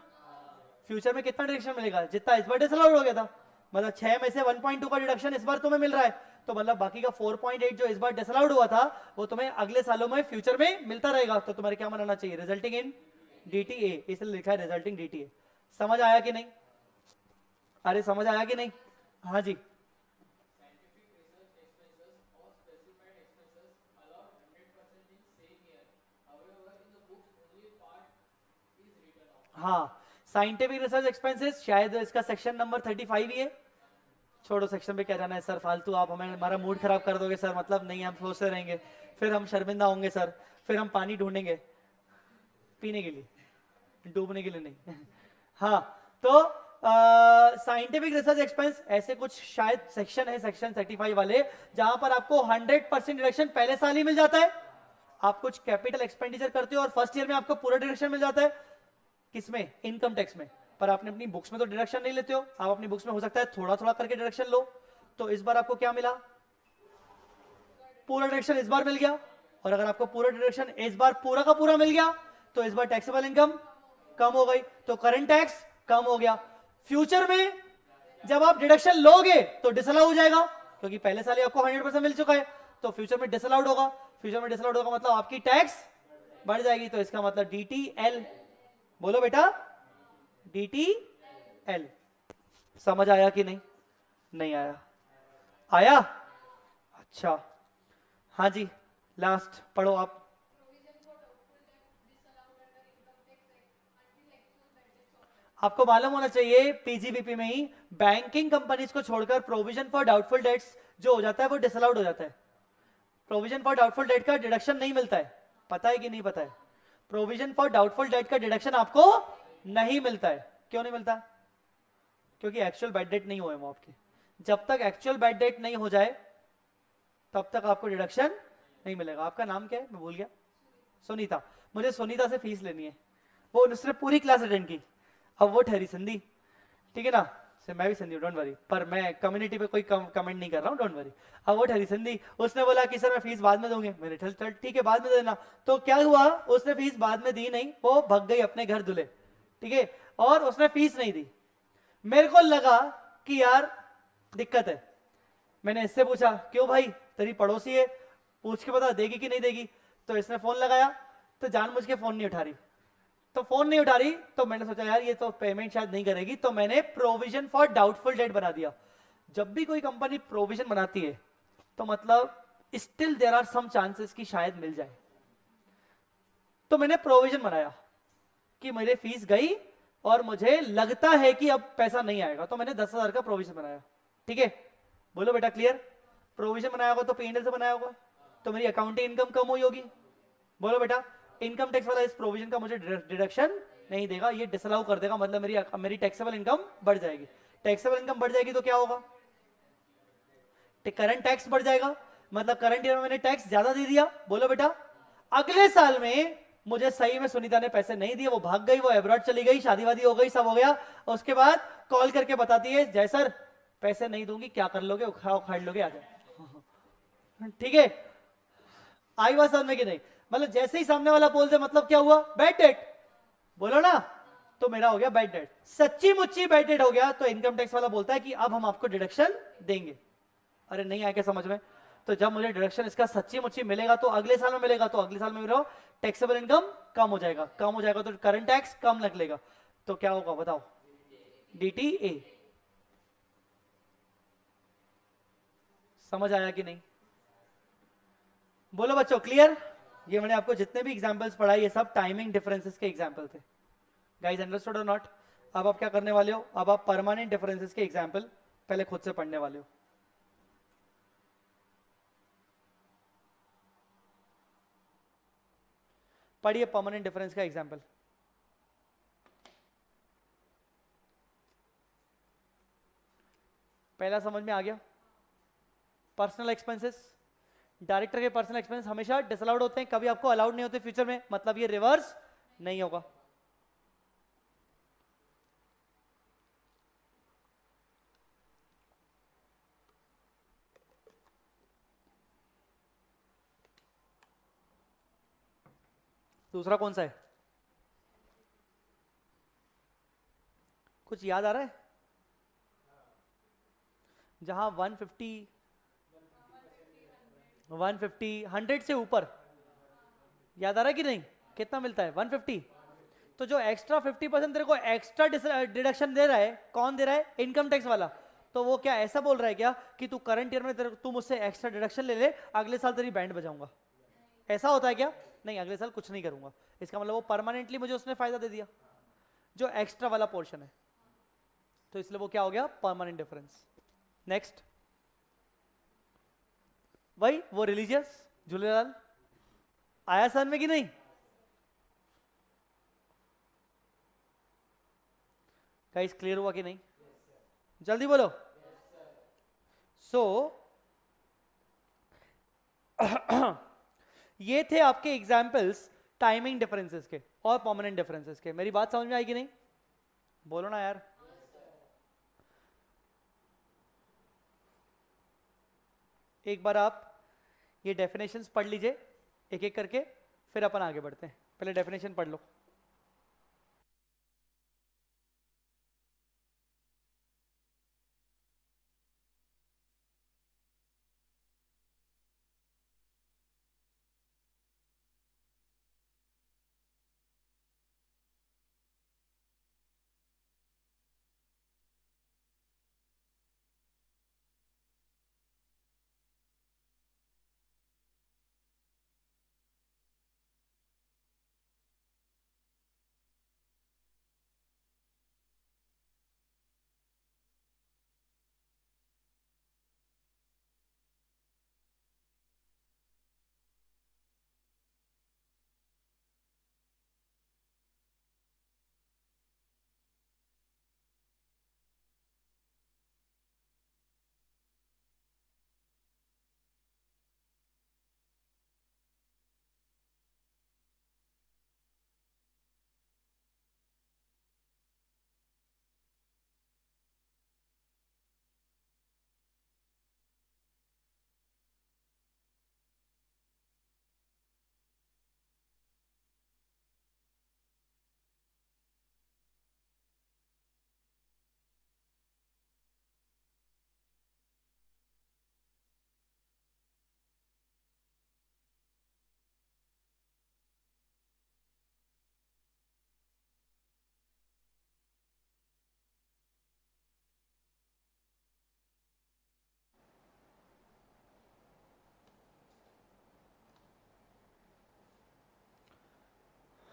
फ्यूचर में कितना डिडक्शन मिलेगा? जितना इस बार डिसअलाउड हो गया था, मतलब 6 में से 1.2 का डिडक्शन इस बार तुम्हें मिल रहा है, तो मतलब बाकी का 4.8 जो इस बार डिसअलाउड हुआ था वो तुम्हें अगले सालों में फ्यूचर में मिलता रहेगा। तो तुम्हारे क्या बनाना चाहिए? रिजल्टिंग इन डीटीए, इसलिए लिखा है रिजल्टिंग डीटीए। समझ आया कि नहीं? अरे समझ आया कि नहीं? हाँ जी। हाँ, साइंटिफिक रिसर्च एक्सपेंसेस शायद इसका सेक्शन नंबर 35 ही है। छोड़ो, सेक्शन पे क्या जाना है सर, फालतू आप हमें हमारा मूड खराब कर दोगे सर। मतलब नहीं, हम सोचते रहेंगे, फिर हम शर्मिंदा होंगे सर, फिर हम पानी ढूंढेंगे पीने के लिए, डूबने के लिए नहीं। हाँ, तो साइंटिफिक रिसर्च एक्सपेंस ऐसे कुछ शायद सेक्शन है, सेक्शन 35 वाले, जहां पर आपको 100% डिडक्शन पहले साल ही मिल जाता है। आप कुछ कैपिटल एक्सपेंडिचर करते हो और फर्स्ट ईयर में आपको पूरा डिडक्शन मिल जाता है। किसमें? इनकम टैक्स में। पर आपने अपनी बुक्स में तो डिडक्शन नहीं लेते हो, आप अपनी बुक्स में हो सकता है थोड़ा थोड़ा करके डिडक्शन लो। तो इस बार आपको क्या मिला? पूरा डिडक्शन इस बार मिल गया। और अगर आपको पूरा डिडक्शन इस बार पूरा का पूरा मिल गया तो इस बार टैक्सेबल इनकम कम हो गई, तो करंट टैक्स कम हो गया। फ्यूचर में जब आप डिडक्शन लोगे तो डिसअलाउ हो जाएगा, क्योंकि पहले साल ही आपको 100% मिल चुका है। तो फ्यूचर में डिसअलाउड होगा, फ्यूचर में डिसअलाउड होगा मतलब आपकी टैक्स बढ़ जाएगी। तो इसका मतलब डीटीएल, बोलो बेटा, डीटीएल। समझ आया कि नहीं? नहीं आया? आया? अच्छा, हाँ जी, लास्ट पढ़ो आप। आपको मालूम होना चाहिए पीजीबीपी में ही बैंकिंग कंपनीज को छोड़कर प्रोविजन फॉर डाउटफुल डेट्स जो हो जाता है वो डिसअलाउड हो जाता है। प्रोविजन फॉर डाउटफुल डेट का डिडक्शन नहीं मिलता है, पता है कि नहीं पता है? प्रोविजन फॉर डाउटफुल डेट का डिडक्शन आपको नहीं मिलता है। क्यों नहीं मिलता? क्योंकि एक्चुअल बैड डेट नहीं हुए वो आपके। जब तक एक्चुअल बैड डेट नहीं हो जाए तब तक आपको डिडक्शन नहीं मिलेगा। आपका नाम क्या है? मैं भूल गया। सुनीता। मुझे सुनीता से फीस लेनी है, वो उसने पूरी क्लास अटेंड की, अब वो ठहरी संधि, ठीक है ना? से मैं भी संधि हूँ, डोंट वरी, पर मैं कम्युनिटी पे कोई कमेंट नहीं कर रहा हूँ, डोंट वरी। अब वो ठहरी संधि, उसने बोला कि सर मैं फीस बाद में दूंगी। मैंने चल चल ठीक है बाद में देना। तो क्या हुआ, उसने फीस बाद में दी नहीं, वो भग गई अपने घर दूल्हे, ठीक है, और उसने फीस नहीं दी। मेरे को लगा कि यार दिक्कत है। मैंने इससे पूछा क्यों भाई, तेरी पड़ोसी है, पूछ के बता देगी कि नहीं देगी। तो इसने फोन लगाया, तो जानबूझ के फोन नहीं उठा रही। तो फोन नहीं उठा रही तो मैंने सोचा यार ये तो पेमेंट शायद नहीं करेगी, तो मैंने प्रोविजन फॉर डाउटफुल डेट बना दिया। जब भी कोई कंपनी प्रोविजन बनाती है तो मतलब still there are some chances कि शायद मिल जाए। तो मैंने प्रोविजन बनाया कि मेरी फीस गई और मुझे लगता है कि अब पैसा नहीं आएगा, तो मैंने 10,000 का प्रोविजन बनाया, ठीक है? बोलो बेटा क्लियर? प्रोविजन बनाया होगा तो पीएनएल से बनाया होगा, तो मेरी अकाउंटिंग इनकम कम हुई होगी। बोलो बेटा, इनकम टैक्स वाला इस प्रोविजन का मुझे डिडक्शन नहीं देगा, ये डिसअलाउ कर देगा, मतलब मेरी टैक्सेबल इनकम बढ़ जाएगी। टैक्सेबल इनकम बढ़ जाएगी तो क्या होगा? करंट टैक्स बढ़ जाएगा, मतलब करंट ईयर में मैंने टैक्स ज्यादा दे दिया। बोलो बेटा, अगले साल में मुझे सही में सुनीता ने पैसे नहीं दिए, वो भाग गई, वो एब्रॉड चली गई, शादी वादी हो गई, सब हो गया। उसके बाद कॉल करके बताती है जय सर पैसे नहीं दूंगी, क्या कर लोगे? उखाड़ लोगे, आ जाओ। ठीक है, आई बात समझ में कि नहीं? मतलब जैसे ही सामने वाला बोल दे मतलब क्या हुआ? Bad debt. बोलो ना, तो मेरा हो गया बैड डेट, सच्ची मुच्ची बैड डेट हो गया। तो इनकम टैक्स वाला बोलता है कि अब हम आपको डिडक्शन देंगे। अरे नहीं आया क्या समझ में? तो जब मुझे डिडक्शन इसका सच्ची मुच्ची मिलेगा तो अगले साल में मिलेगा, तो अगले साल में मेरा टैक्सेबल इनकम कम हो जाएगा, कम हो जाएगा तो करंट टैक्स कम लगेगा, तो क्या होगा बताओ? डीटीए। समझ आया कि नहीं? बोलो बच्चों क्लियर? ये मैंने आपको जितने भी एग्जांपल्स पढ़ाए ये सब टाइमिंग डिफरेंसेस के एग्जांपल थे। गाइस अंडरस्टूड और नॉट? अब आप क्या करने वाले हो, अब आप परमानेंट डिफरेंसेस के एग्जांपल पहले खुद से पढ़ने वाले हो। पढ़िए परमानेंट डिफरेंस का एग्जांपल। पहला समझ में आ गया? पर्सनल एक्सपेंसेस, डायरेक्टर के पर्सनल एक्सपेंस हमेशा डिसअलाउड होते हैं, कभी आपको अलाउड नहीं होते फ्यूचर में, मतलब ये रिवर्स नहीं होगा। दूसरा कौन सा है, कुछ याद आ रहा है? जहां 150 100 से ऊपर, याद आ रहा है कि नहीं? कितना मिलता है? 150। तो जो एक्स्ट्रा 50% तेरे को एक्स्ट्रा डिडक्शन दे रहा है, कौन दे रहा है? इनकम टैक्स वाला। तो वो क्या ऐसा बोल रहा है क्या कि तू करंट ईयर में तू मुझसे एक्स्ट्रा डिडक्शन ले ले, अगले साल तेरी बैंड बजाऊंगा? ऐसा होता है क्या? नहीं, अगले साल कुछ नहीं करूंगा। इसका मतलब वो परमानेंटली मुझे उसने फायदा दे दिया, जो एक्स्ट्रा वाला पोर्शन है। तो इसलिए वो क्या हो गया? Permanent difference. नेक्स्ट, भाई वो रिलीजियस झूलेलाल आया सन में कि नहीं? गाइस क्लियर हुआ कि नहीं? जल्दी बोलो। सो ये थे आपके एग्जाम्पल्स टाइमिंग डिफरेंसेस के और परमानेंट डिफरेंसेस के। मेरी बात समझ में आई कि नहीं? बोलो ना यार। एक बार आप ये डेफिनेशंस पढ़ लीजिए एक एक करके, फिर अपन आगे बढ़ते हैं। पहले डेफिनेशन पढ़ लो।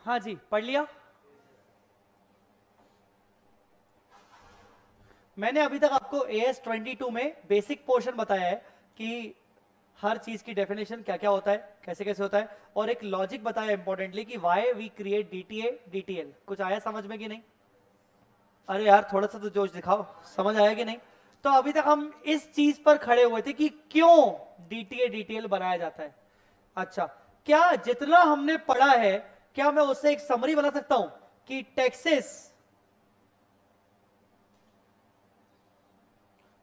हाँ जी, पढ़ लिया? मैंने अभी तक आपको AS22 में बेसिक पोर्शन बताया है कि हर चीज की डेफिनेशन क्या क्या होता है, कैसे कैसे होता है, और एक लॉजिक बताया इंपॉर्टेंटली कि why we create DTA DTL। कुछ आया समझ में कि नहीं? अरे यार थोड़ा सा तो जोश दिखाओ, समझ आया कि नहीं? तो अभी तक हम इस चीज पर खड़े हुए थे कि क्यों DTA DTL बनाया जाता है। अच्छा, क्या जितना हमने पढ़ा है, क्या मैं उससे एक समरी बना सकता हूं कि टैक्सेस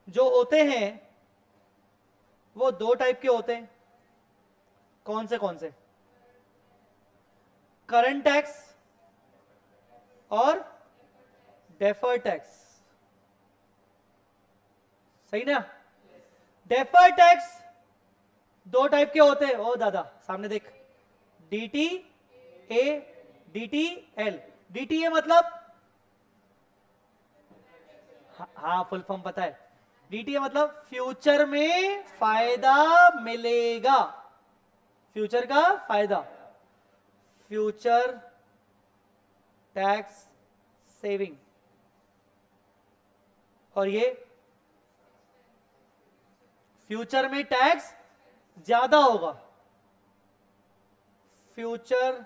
जो होते हैं वो दो टाइप के होते हैं? कौन से कौन से? करंट टैक्स और डेफर्ड टैक्स। सही ना? डेफर्ड टैक्स दो टाइप के होते हैं। ओ दादा सामने देख, DTA DTL। DTA मतलब, हाँ फुल फॉर्म पता है। DTA मतलब फ्यूचर में फायदा मिलेगा, फ्यूचर का फायदा। फ्यूचर टैक्स सेविंग, और ये फ्यूचर में टैक्स ज्यादा होगा, फ्यूचर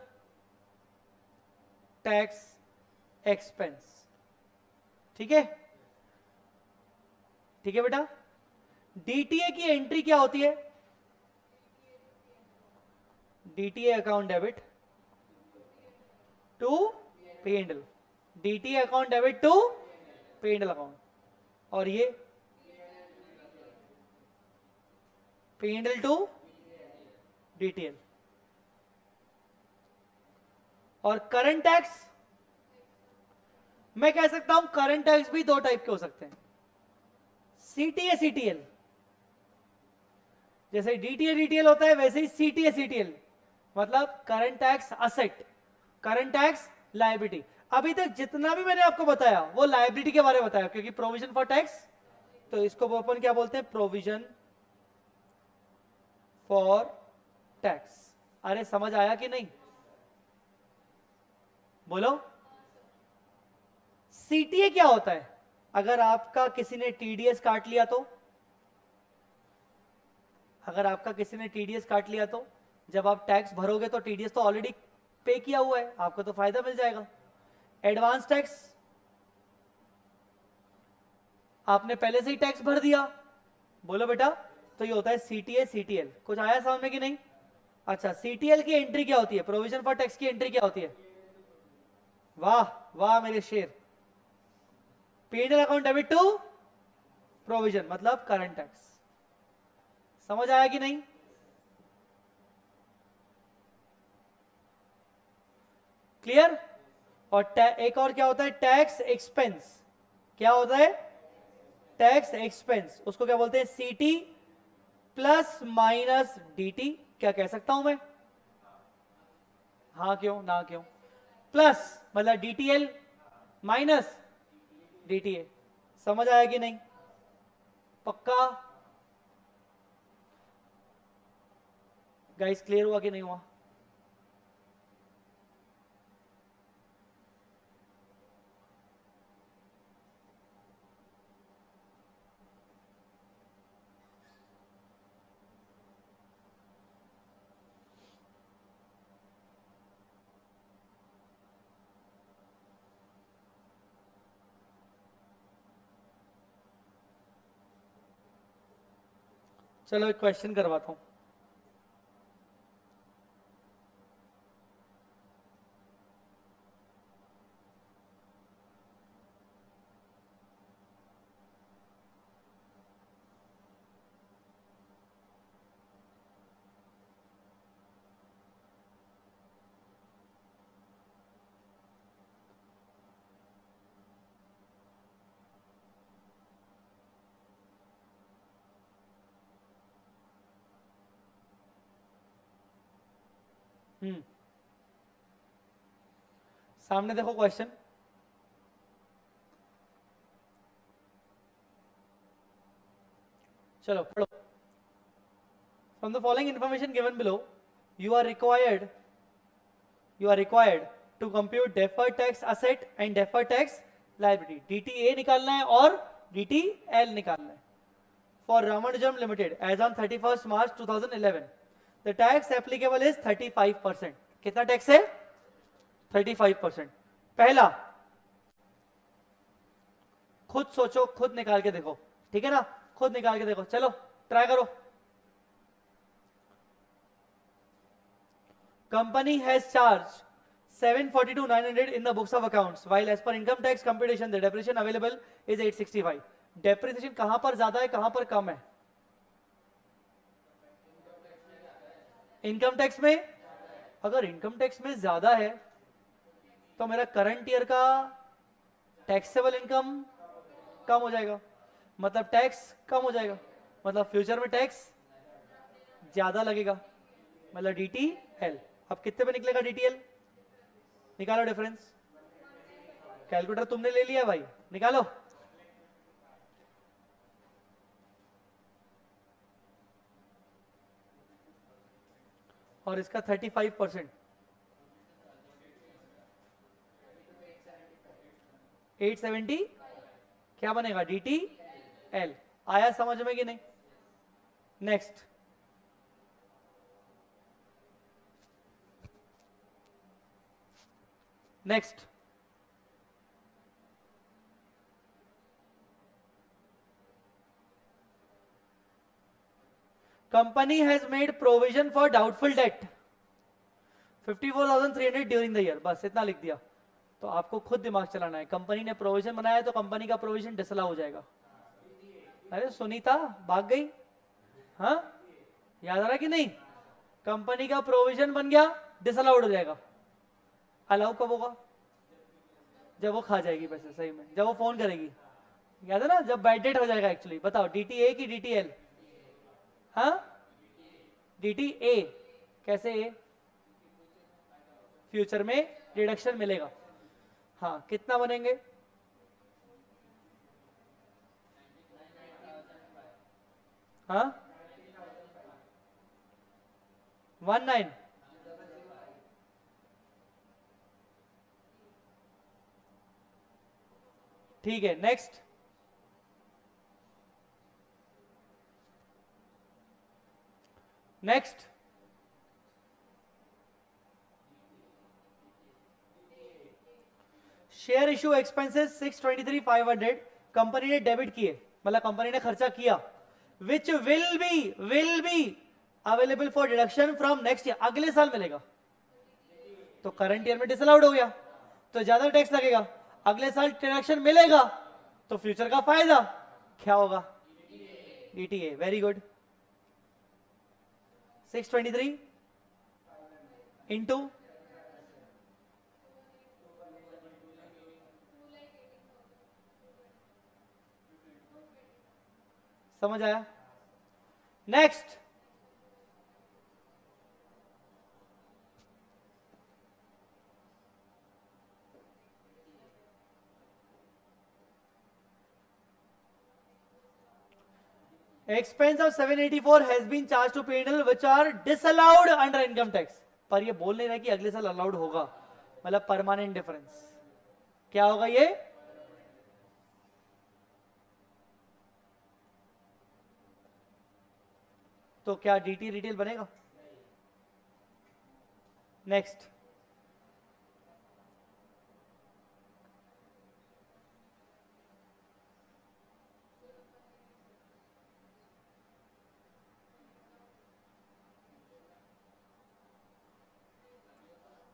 टैक्स एक्सपेंस। ठीक है, ठीक है बेटा। डीटीए की एंट्री क्या होती है? DTA account debit to P&L, DTA account debit to P&L account, और ये P&L टू DTL। और करंट टैक्स, मैं कह सकता हूं करंट टैक्स भी दो टाइप के हो सकते हैं, सीटीए सीटीएल। जैसे डीटीए डीटीएल होता है वैसे ही सीटीए सीटीएल, मतलब current tax asset, current tax liability. अभी तक जितना भी मैंने आपको बताया वो लायबिलिटी के बारे में बताया, क्योंकि प्रोविजन फॉर टैक्स, तो इसको अपन क्या बोलते हैं? Provision for tax. अरे समझ आया कि नहीं? बोलो। सीटीए क्या होता है? अगर आपका किसी ने टीडीएस काट लिया तो, अगर आपका किसी ने टीडीएस काट लिया तो जब आप टैक्स भरोगे तो टीडीएस तो ऑलरेडी पे किया हुआ है, आपको तो फायदा मिल जाएगा। एडवांस टैक्स, आपने पहले से ही टैक्स भर दिया, बोलो बेटा, तो ये होता है सीटीए सीटीएल। कुछ आया समझ में कि नहीं? अच्छा, सीटीएल की एंट्री क्या होती है? प्रोविजन फॉर टैक्स की एंट्री क्या होती है? वाह वाह मेरे शेर। P&L account debit to provision, मतलब करंट टैक्स। समझ आया कि नहीं? क्लियर? और एक और क्या होता है? Tax expense. क्या होता है? Tax expense. उसको क्या बोलते हैं? सीटी प्लस माइनस डीटी। क्या कह सकता हूं मैं? हाँ क्यों ना क्यों? प्लस मतलब डीटीएल माइनस डीटीए। समझ आया कि नहीं? पक्का गाइस? क्लियर हुआ कि नहीं हुआ? चलो एक क्वेश्चन करवाता हूं। सामने देखो क्वेश्चन। चलो पढ़ो। From the following information given below, you are required to compute deferred tax asset and deferred tax liability. DTA निकालना है और डीटीएल निकालना है। For Ramanujam limited as on 31 March 2011 the tax applicable is 35%। कितना टैक्स है? 35%। पहला खुद सोचो, खुद निकाल के देखो, ठीक है ना? खुद निकाल के देखो, चलो ट्राई करो। Company has charge 742,900 in the books of accounts, while as per income tax computation the depreciation available is 865. Depreciation कहां पर ज्यादा है, कहां पर कम है? इनकम टैक्स में। अगर इनकम टैक्स में ज्यादा है तो मेरा करंट ईयर का टैक्सेबल इनकम कम हो जाएगा, मतलब टैक्स कम हो जाएगा, मतलब फ्यूचर में टैक्स ज्यादा लगेगा, मतलब डीटीएल। अब कितने पे निकलेगा डीटीएल? निकालो डिफरेंस। कैलकुलेटर तुमने ले लिया भाई, निकालो। और इसका 35%, 870 क्या बनेगा, dt l। आया समझ में कि नहीं? Next, next, company has made provision for doubtful debt 54,300 during the year, बस इतना लिख दिया। तो आपको खुद दिमाग चलाना है। कंपनी ने प्रोविजन बनाया है तो कंपनी का प्रोविजन डिसअलाउ हो जाएगा। अरे सुनीता भाग गई, हाँ याद आ रहा कि नहीं? कंपनी का प्रोविजन बन गया, डिसअलाउड हो जाएगा। अलाउ कब होगा? जब वो खा जाएगी पैसे, सही में जब वो फोन करेगी, याद है ना, जब बैड डेट हो जाएगा। एक्चुअली बताओ dt a की dt l? हाँ dt a। कैसे a? फ्यूचर में डिडक्शन मिलेगा। हाँ कितना बनेंगे? हाँ 19। ठीक है next, next, share issue expenses 623,500 company ने डेबिट किए, मतलब कंपनी ने खर्चा किया, which will be available for deduction from next year, अगले साल मिलेगा। तो करंट ईयर में डिसअलाउड हो गया तो ज्यादा टैक्स लगेगा, अगले साल डिडक्शन मिलेगा तो फ्यूचर का फायदा क्या होगा, डीटीए। Very good. 623 इंटू, समझ आया? Next, expense of 784 has been charged to P&L which are disallowed under income tax। पर ये बोल नहीं रहा कि अगले साल अलाउड होगा, मतलब परमानेंट डिफरेंस क्या होगा ये? तो क्या डीटी रिटेल बनेगा? Next,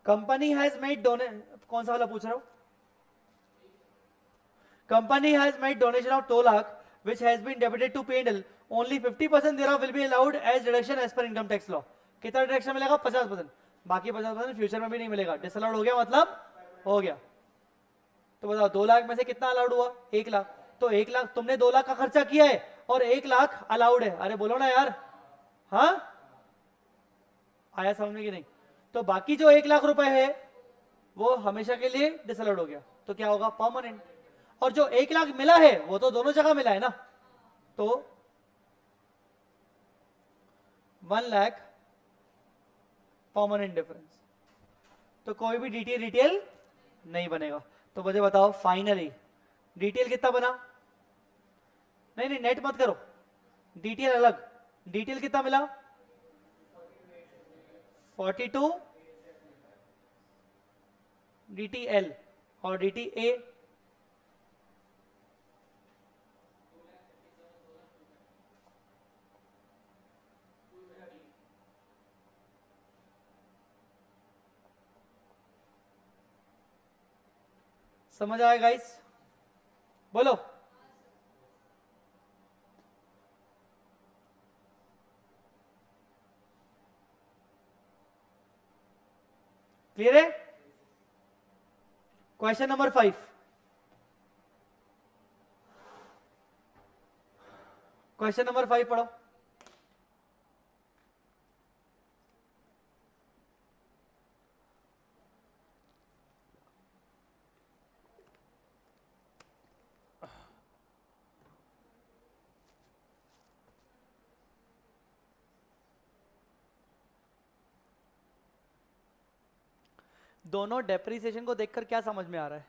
company has made donation, कौन सा वाला पूछ रहा हूं? Company has made donation of 2 lakh which has been debited to P&L, only 50% thereof will be allowed as deduction as per income tax law। कितना डिडक्शन मिलेगा? 50%। बाकी 50% फ्यूचर में भी नहीं मिलेगा। डिसअलाउड हो गया मतलब हो गया। तो बताओ 2 लाख में से कितना अलाउड हुआ? 1 लाख। तो 1 लाख, तुमने 2 लाख का खर्चा किया है और 1 लाख अलाउड है। अरे बोलो ना यार, हाँ आया समझ में कि नहीं? तो बाकी जो 1 लाख रुपए है वो हमेशा के लिए डिसअलाउड हो गया। तो क्या होगा? परमानेंट। और जो 1 लाख मिला है वो तो दोनों जगह मिला है ना, तो 1 लाख परमानेंट डिफरेंस। तो कोई भी डीटीएल रिटेल नहीं बनेगा। तो मुझे बताओ फाइनली डीटीएल कितना बना? नहीं नहीं नेट मत करो, डीटीएल अलग। डीटीएल कितना मिला? 42 डीटीएल और डीटीए समझ आया गाइस? बोलो। क्लियर है? क्वेश्चन नंबर 5, क्वेश्चन नंबर 5 पढ़ो। दोनों डेप्रिसिएशन को देखकर क्या समझ में आ रहा है?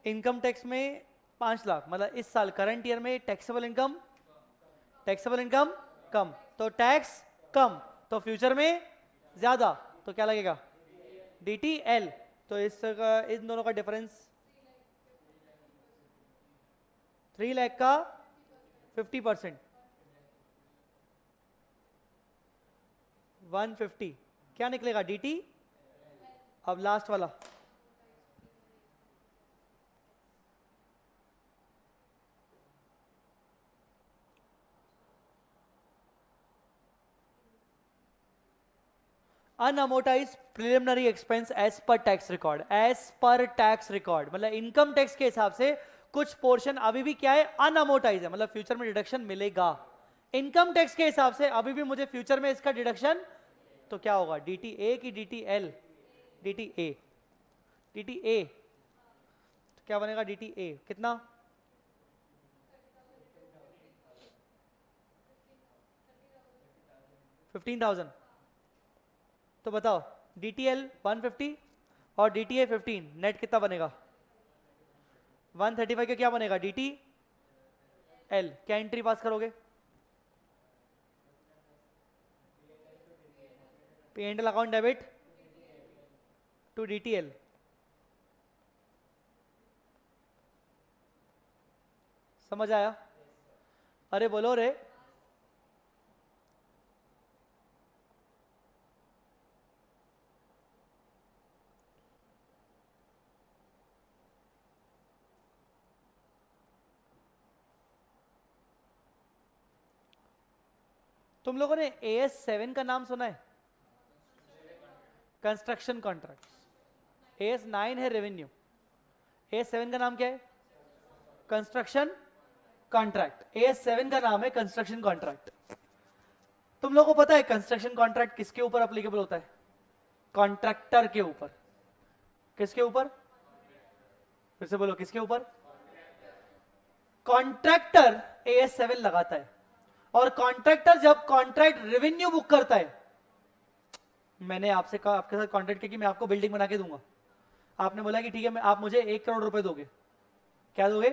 इनकम टैक्स में 5 लाख, मतलब इस साल करंट ईयर में टैक्सेबल इनकम कम, तो टैक्स कम, तो फ्यूचर में ज्यादा, तो क्या लगेगा DTL। तो इन दोनों का डिफरेंस 3 लाख का 50%, 150 क्या निकलेगा DT। अब लास्ट वाला unamortised preliminary expense as per tax record, मतलब इनकम टैक्स के हिसाब से कुछ पोर्शन अभी भी क्या है अनअमोटाइज है, मतलब फ्यूचर में डिडक्शन मिलेगा। इनकम टैक्स के हिसाब से अभी भी मुझे फ्यूचर में इसका डिडक्शन, तो क्या होगा DTA की DTL, DTA, तो क्या बनेगा DTA कितना 15,000। तो बताओ DTL 150 और DTA 15, नेट कितना बनेगा 135 का क्या बनेगा DTL। क्या एंट्री पास करोगे P&L account debit to DTL। समझ आया? अरे बोलो रे। तुम लोगों ने AS7 का नाम सुना है? Construction contract. AS9 है रेवेन्यू, AS7 का नाम क्या है कंस्ट्रक्शन कॉन्ट्रैक्ट। AS7 का नाम है कंस्ट्रक्शन कॉन्ट्रैक्ट। तुम लोगों को पता है कंस्ट्रक्शन कॉन्ट्रैक्ट किसके ऊपर अप्लीकेबल होता है? कॉन्ट्रैक्टर के ऊपर। किसके ऊपर? फिर से बोलो किसके ऊपर? कॉन्ट्रैक्टर AS7 लगाता है, और कॉन्ट्रैक्टर जब कॉन्ट्रैक्ट रेवेन्यू बुक करता है, मैंने आपसे कहा आपके साथ कॉन्ट्रैक्ट किया कि मैं आपको बिल्डिंग बना के दूंगा, आपने बोला कि ठीक है मैं आप मुझे 1 करोड़ रुपए दोगे, क्या दोगे?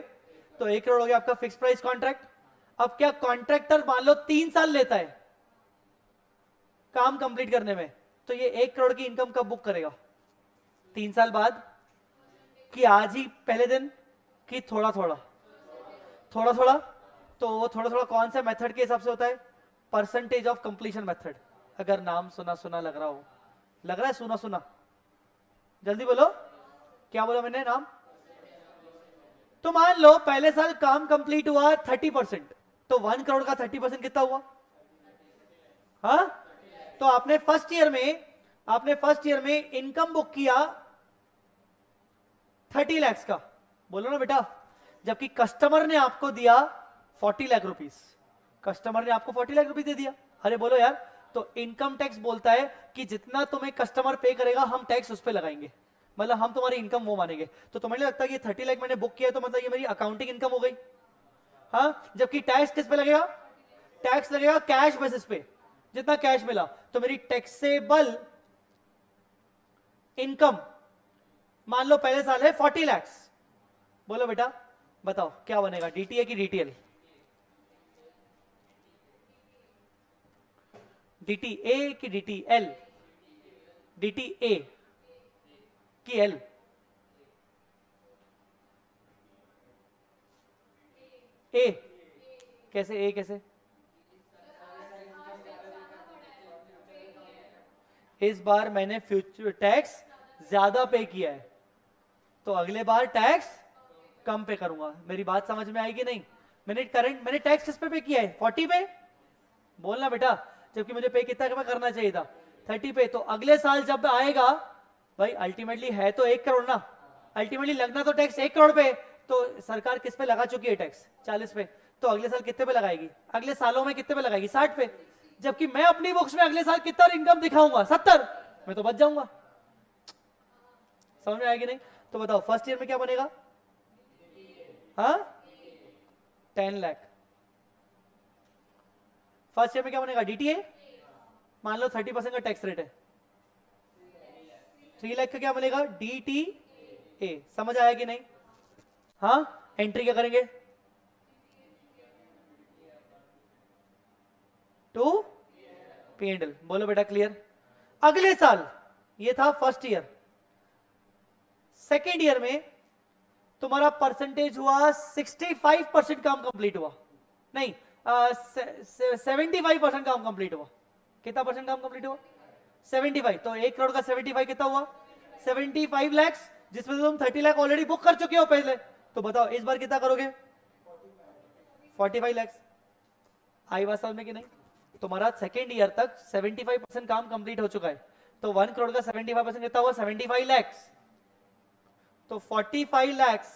तो 1 करोड़ हो गया आपका फिक्स प्राइस कॉन्ट्रैक्ट। अब क्या कॉन्ट्रैक्टर मान लो 3 साल लेता है काम कंप्लीट करने में, तो ये 1 करोड़ की इनकम कब बुक करेगा? 3 साल बाद, कि आज ही पहले दिन, कि थोड़ा थोड़ा? तो वो थोड़ा थोड़ा कौन सा मेथड के हिसाब से होता है? Percentage of completion method. अगर नाम सुना सुना लग रहा हो, लग रहा है सुना सुना, जल्दी बोलो क्या बोला मैंने नाम? तो मान लो पहले साल काम कंप्लीट हुआ 30%, तो 1 करोड़ का 30% कितना हुआ? हाँ, तो आपने फर्स्ट ईयर में इनकम बुक किया 30 लाख का, बोलो ना बेटा, जबकि कस्टमर ने आपको दिया 40 लाख रुपीस, कस्टमर ने आपको 40 लाख रुपीस दे दिया। अरे बोलो यार, तो इनकम टैक्स बोलता है कि जितना तुम्हें कस्टमर पे करेगा हम टैक्स उस पर लगाएंगे, मतलब हम तुम्हारी इनकम वो मानेंगे। तो तुम्हें लगता है कि 30 लाख मैंने बुक किया तो मतलब ये मेरी अकाउंटिंग इनकम हो गई, हाँ, जबकि टैक्स किस पे लगेगा? टैक्स लगेगा कैश बेसिस पे, जितना कैश मिला। तो मेरी टैक्सेबल इनकम मान लो पहले साल है 40 लाख, बोलो बेटा बताओ क्या बनेगा DTA की DTL? DTA की DTL? DTA की L? A कैसे? A कैसे? इस बार मैंने फ्यूचर टैक्स ज्यादा पे किया है, तो अगले बार टैक्स कम पे करूंगा। मेरी बात समझ में आएगी नहीं? मैंने टैक्स किस पे किया है? 40 पे, बोलना बेटा, जबकि मुझे पे कितना पे करना चाहिए था? 30 पे। तो अगले साल जब आएगा, भाई अल्टीमेटली है तो 1 करोड़ ना, अल्टीमेटली लगना तो टैक्स 1 करोड़ पे, तो सरकार किस पे लगा चुकी है टैक्स? 40 पे। तो अगले साल कितने पे लगाएगी? अगले सालों में कितने पे लगाएगी? 60 पे। जबकि मैं अपनी बुक्स में अगले साल कितना इनकम दिखाऊंगा? 70। मैं तो बच जाऊंगा। समझ में आएगी नहीं? तो बताओ फर्स्ट ईयर में क्या बनेगा? हाँ, 10 लाख। फर्स्ट ईयर में क्या बनेगा? DTA मान लो 30% का टैक्स रेट है, 3 लाख का क्या बनेगा? DTA। समझ आया कि नहीं? हाँ, एंट्री क्या करेंगे? To P&L। बोलो बेटा क्लियर। अगले साल, ये था फर्स्ट ईयर, सेकेंड ईयर में तुम्हारा परसेंटेज हुआ 65% काम कंप्लीट हुआ, नहीं 75% काम कंप्लीट हुआ। कितना परसेंट काम कंप्लीट हुआ? 75। तो 1 करोड़ का 75 कितना हुआ? 75 लैक्स, जिसमें से तुम 30 लाख ऑलरेडी बुक कर चुके हो पहले। तो बताओ इस बार कितना करोगे? 45 लैक्स। आई बात समझ में कि नहीं? तुम्हारा सेकेंड ईयर तक 75% काम कंप्लीट हो चुका है। तो 1 करोड़ का 75% कितना हुआ? 75 लैक्स। तो 45 लैक्स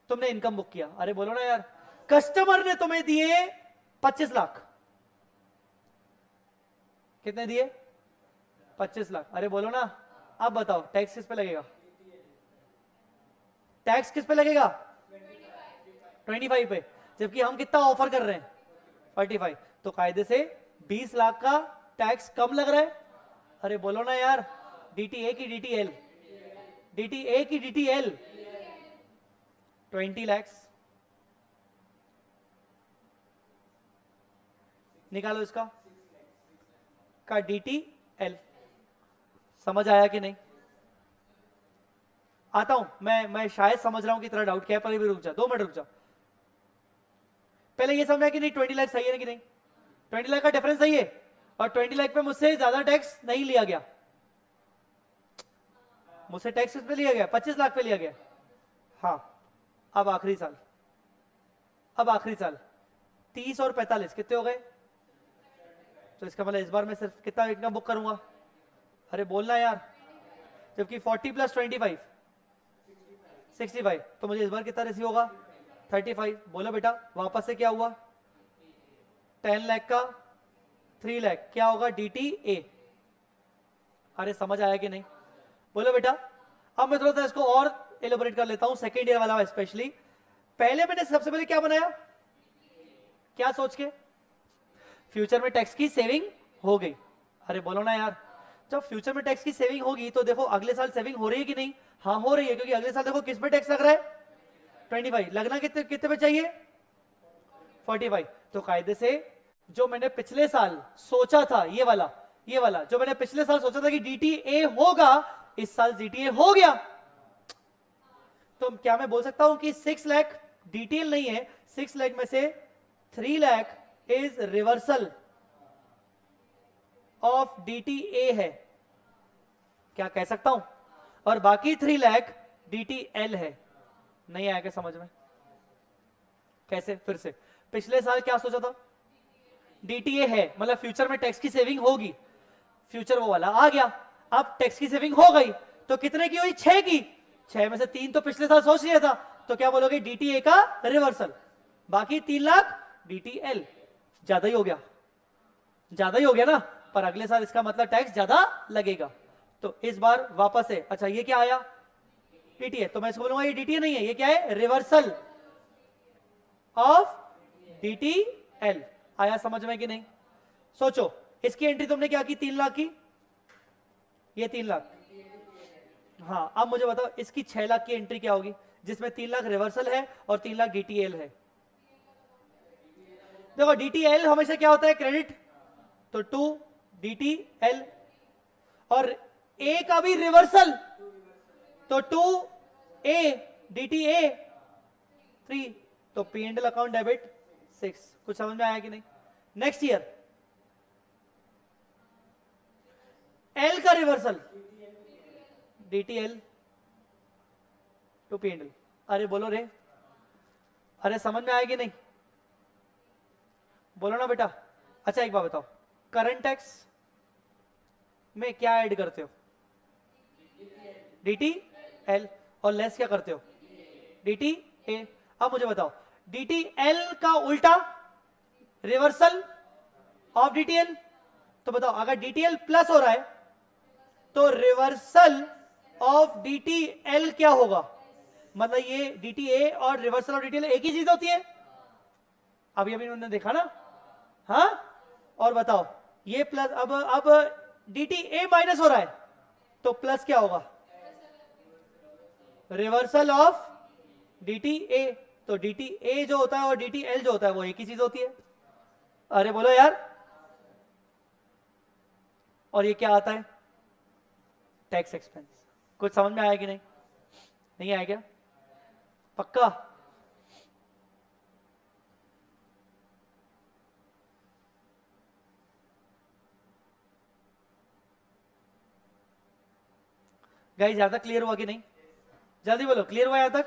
तुमने इनकम बुक किया। अरे बोलो ना यार। कस्टमर ने तुम्हें दिए 25 लाख। कितने दिए? 25 लाख। अरे बोलो ना। अब बताओ टैक्स किस पे लगेगा? टैक्स किस पे लगेगा? 25 पे। जबकि हम कितना ऑफर कर रहे हैं? 45। तो कायदे से 20 लाख का टैक्स कम लग रहा है। अरे बोलो ना यार। DTA की DTL? DTA की DTL? 20 लैक्स। निकालो इसका का DTL। समझ आया कि नहीं? आता हूं मैं शायद समझ रहा हूं कि तेरा डाउट क्या है, पर भी रुक जा, 2 मिनट रुक जा। पहले ये समझा कि नहीं 20 लाख सही है कि नहीं? 20 लाख का डिफरेंस सही है, और 20 लाख पे मुझसे ज्यादा टैक्स नहीं लिया गया। मुझसे टैक्स किस पे लिया गया? 25 लाख पे लिया गया। हाँ। अब आखिरी साल, 30 और 45 कितने हो गए? तो इसका मतलब इस बार मैं सिर्फ कितना इनकम बुक करूंगा? अरे बोलना यार। जबकि 40 + 25 65। तो मुझे इस बार कितना रिसीव होगा? 35। बोलो बेटा वापस से क्या हुआ? 10 लाख का 3 लाख क्या होगा? DTA। अरे समझ आया कि नहीं? बोलो बेटा। अब मैं थोड़ा सा इसको और एलोबरेट कर लेता हूं, सेकेंड ईयर वाला स्पेशली। पहले मैंने सबसे पहले क्या बनाया? क्या सोच के? फ्यूचर में टैक्स की सेविंग हो गई। अरे बोलो ना यार। जब फ्यूचर में टैक्स की सेविंग होगी तो देखो अगले साल सेविंग हो रही है कि नहीं? हाँ हो रही है, क्योंकि अगले साल देखो किस पे टैक्स लग रहा है? 25। लगना कितने कितने पे चाहिए? 45। तो कायदे से जो मैंने पिछले साल सोचा था, ये वाला जो मैंने पिछले साल सोचा था कि DTA होगा, इस साल DTA हो गया। तो क्या मैं बोल सकता हूं कि 6 लाख DTL नहीं है, 6 लाख में से 3 lakh is reversal of DTA है, क्या कह सकता हूं? और बाकी 3 लाख DTL है। नहीं आया क्या समझ में? कैसे? फिर से पिछले साल क्या सोचा था? DTA है, मतलब फ्यूचर में टैक्स की सेविंग होगी। फ्यूचर वो वाला आ गया। अब टैक्स की सेविंग हो गई तो कितने की हुई? 6 की। 6 में से 3 तो पिछले साल सोच लिया था, तो क्या बोलोगे? DTA का रिवर्सल। बाकी 3 लाख DTL। ज्यादा ही हो गया, ज्यादा ही हो गया ना। पर अगले साल इसका मतलब टैक्स ज्यादा लगेगा। तो इस बार वापस है। अच्छा ये क्या आया? DTA। तो मैं इसको बोलूंगा ये DTA नहीं है, ये क्या है? Reversal of DTL। आया समझ में कि नहीं? सोचो इसकी एंट्री तुमने क्या की? 3 लाख की। ये 3 लाख। हाँ अब मुझे बताओ इसकी 6 लाख की एंट्री क्या होगी, जिसमें 3 लाख रिवर्सल है और 3 लाख DTL है। देखो DTL हमेशा क्या होता है? क्रेडिट। तो 2 DTL, और A का भी रिवर्सल, तो 2A DTA 3। तो P&L अकाउंट डेबिट 6। कुछ समझ में आया कि नहीं? नेक्स्ट ईयर L का रिवर्सल DTL टू P&L। अरे बोलो रे। अरे समझ में आया कि नहीं? बोलो ना बेटा। अच्छा एक बात बताओ, करंट टैक्स में क्या ऐड करते हो? DTL। और लेस क्या करते हो? DTA। अब मुझे बताओ DTL का उल्टा रिवर्सल ऑफ DTL। तो बताओ अगर DTL प्लस हो रहा है तो रिवर्सल ऑफ DTL क्या होगा? मतलब ये DTA और रिवर्सल ऑफ DTL एक ही चीज होती है। अभी अभी उन्होंने देखा ना। हाँ और बताओ ये प्लस, अब DTA माइनस हो रहा है तो प्लस क्या होगा? Reversal of dt a। तो dt a जो होता है और dt l जो होता है वो एक ही चीज होती है। अरे बोलो यार। और ये क्या आता है? Tax expense. कुछ समझ में आया कि नहीं? नहीं आया क्या? पक्का? गाइस यहां तक क्लियर हुआ कि नहीं? जल्दी बोलो, क्लियर हुआ यहां तक?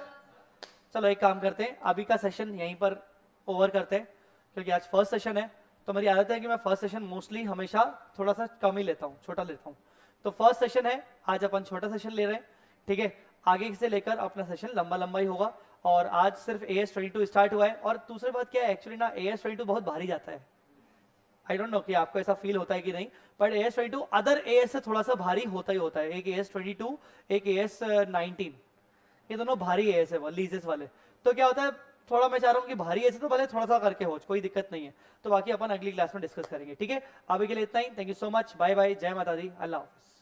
चलो एक काम करते हैं, अभी का सेशन यहीं पर ओवर करते हैं, क्योंकि आज फर्स्ट सेशन है। तो मेरी आदत है कि मैं फर्स्ट सेशन मोस्टली हमेशा थोड़ा सा कम ही लेता हूँ, छोटा लेता हूँ। तो फर्स्ट सेशन है, आज अपन छोटा सेशन ले रहे हैं, ठीक है। आगे से लेकर अपना सेशन लंबा लंबा ही होगा। और आज सिर्फ AS22 स्टार्ट हुआ है। और दूसरी बात क्या है, एक्चुअली ना AS22 बहुत भारी जाता है। आई डोंट नो कि आपको ऐसा फील होता है कि नहीं, बट AS22 अदर AS से थोड़ा सा भारी होता ही होता है। एक AS22, एक AS19, ये दोनों भारी AS है, वो लीजेस वाले। तो क्या होता है, थोड़ा मैं चाह रहा हूँ कि भारी AS तो भले थोड़ा सा करके हो, कोई दिक्कत नहीं है। तो बाकी अपन अगली क्लास में डिस्कस करेंगे, ठीक है। अभी के लिए इतना ही। Thank you so much, bye bye, जय माता दी, अल्लाह हाफिज।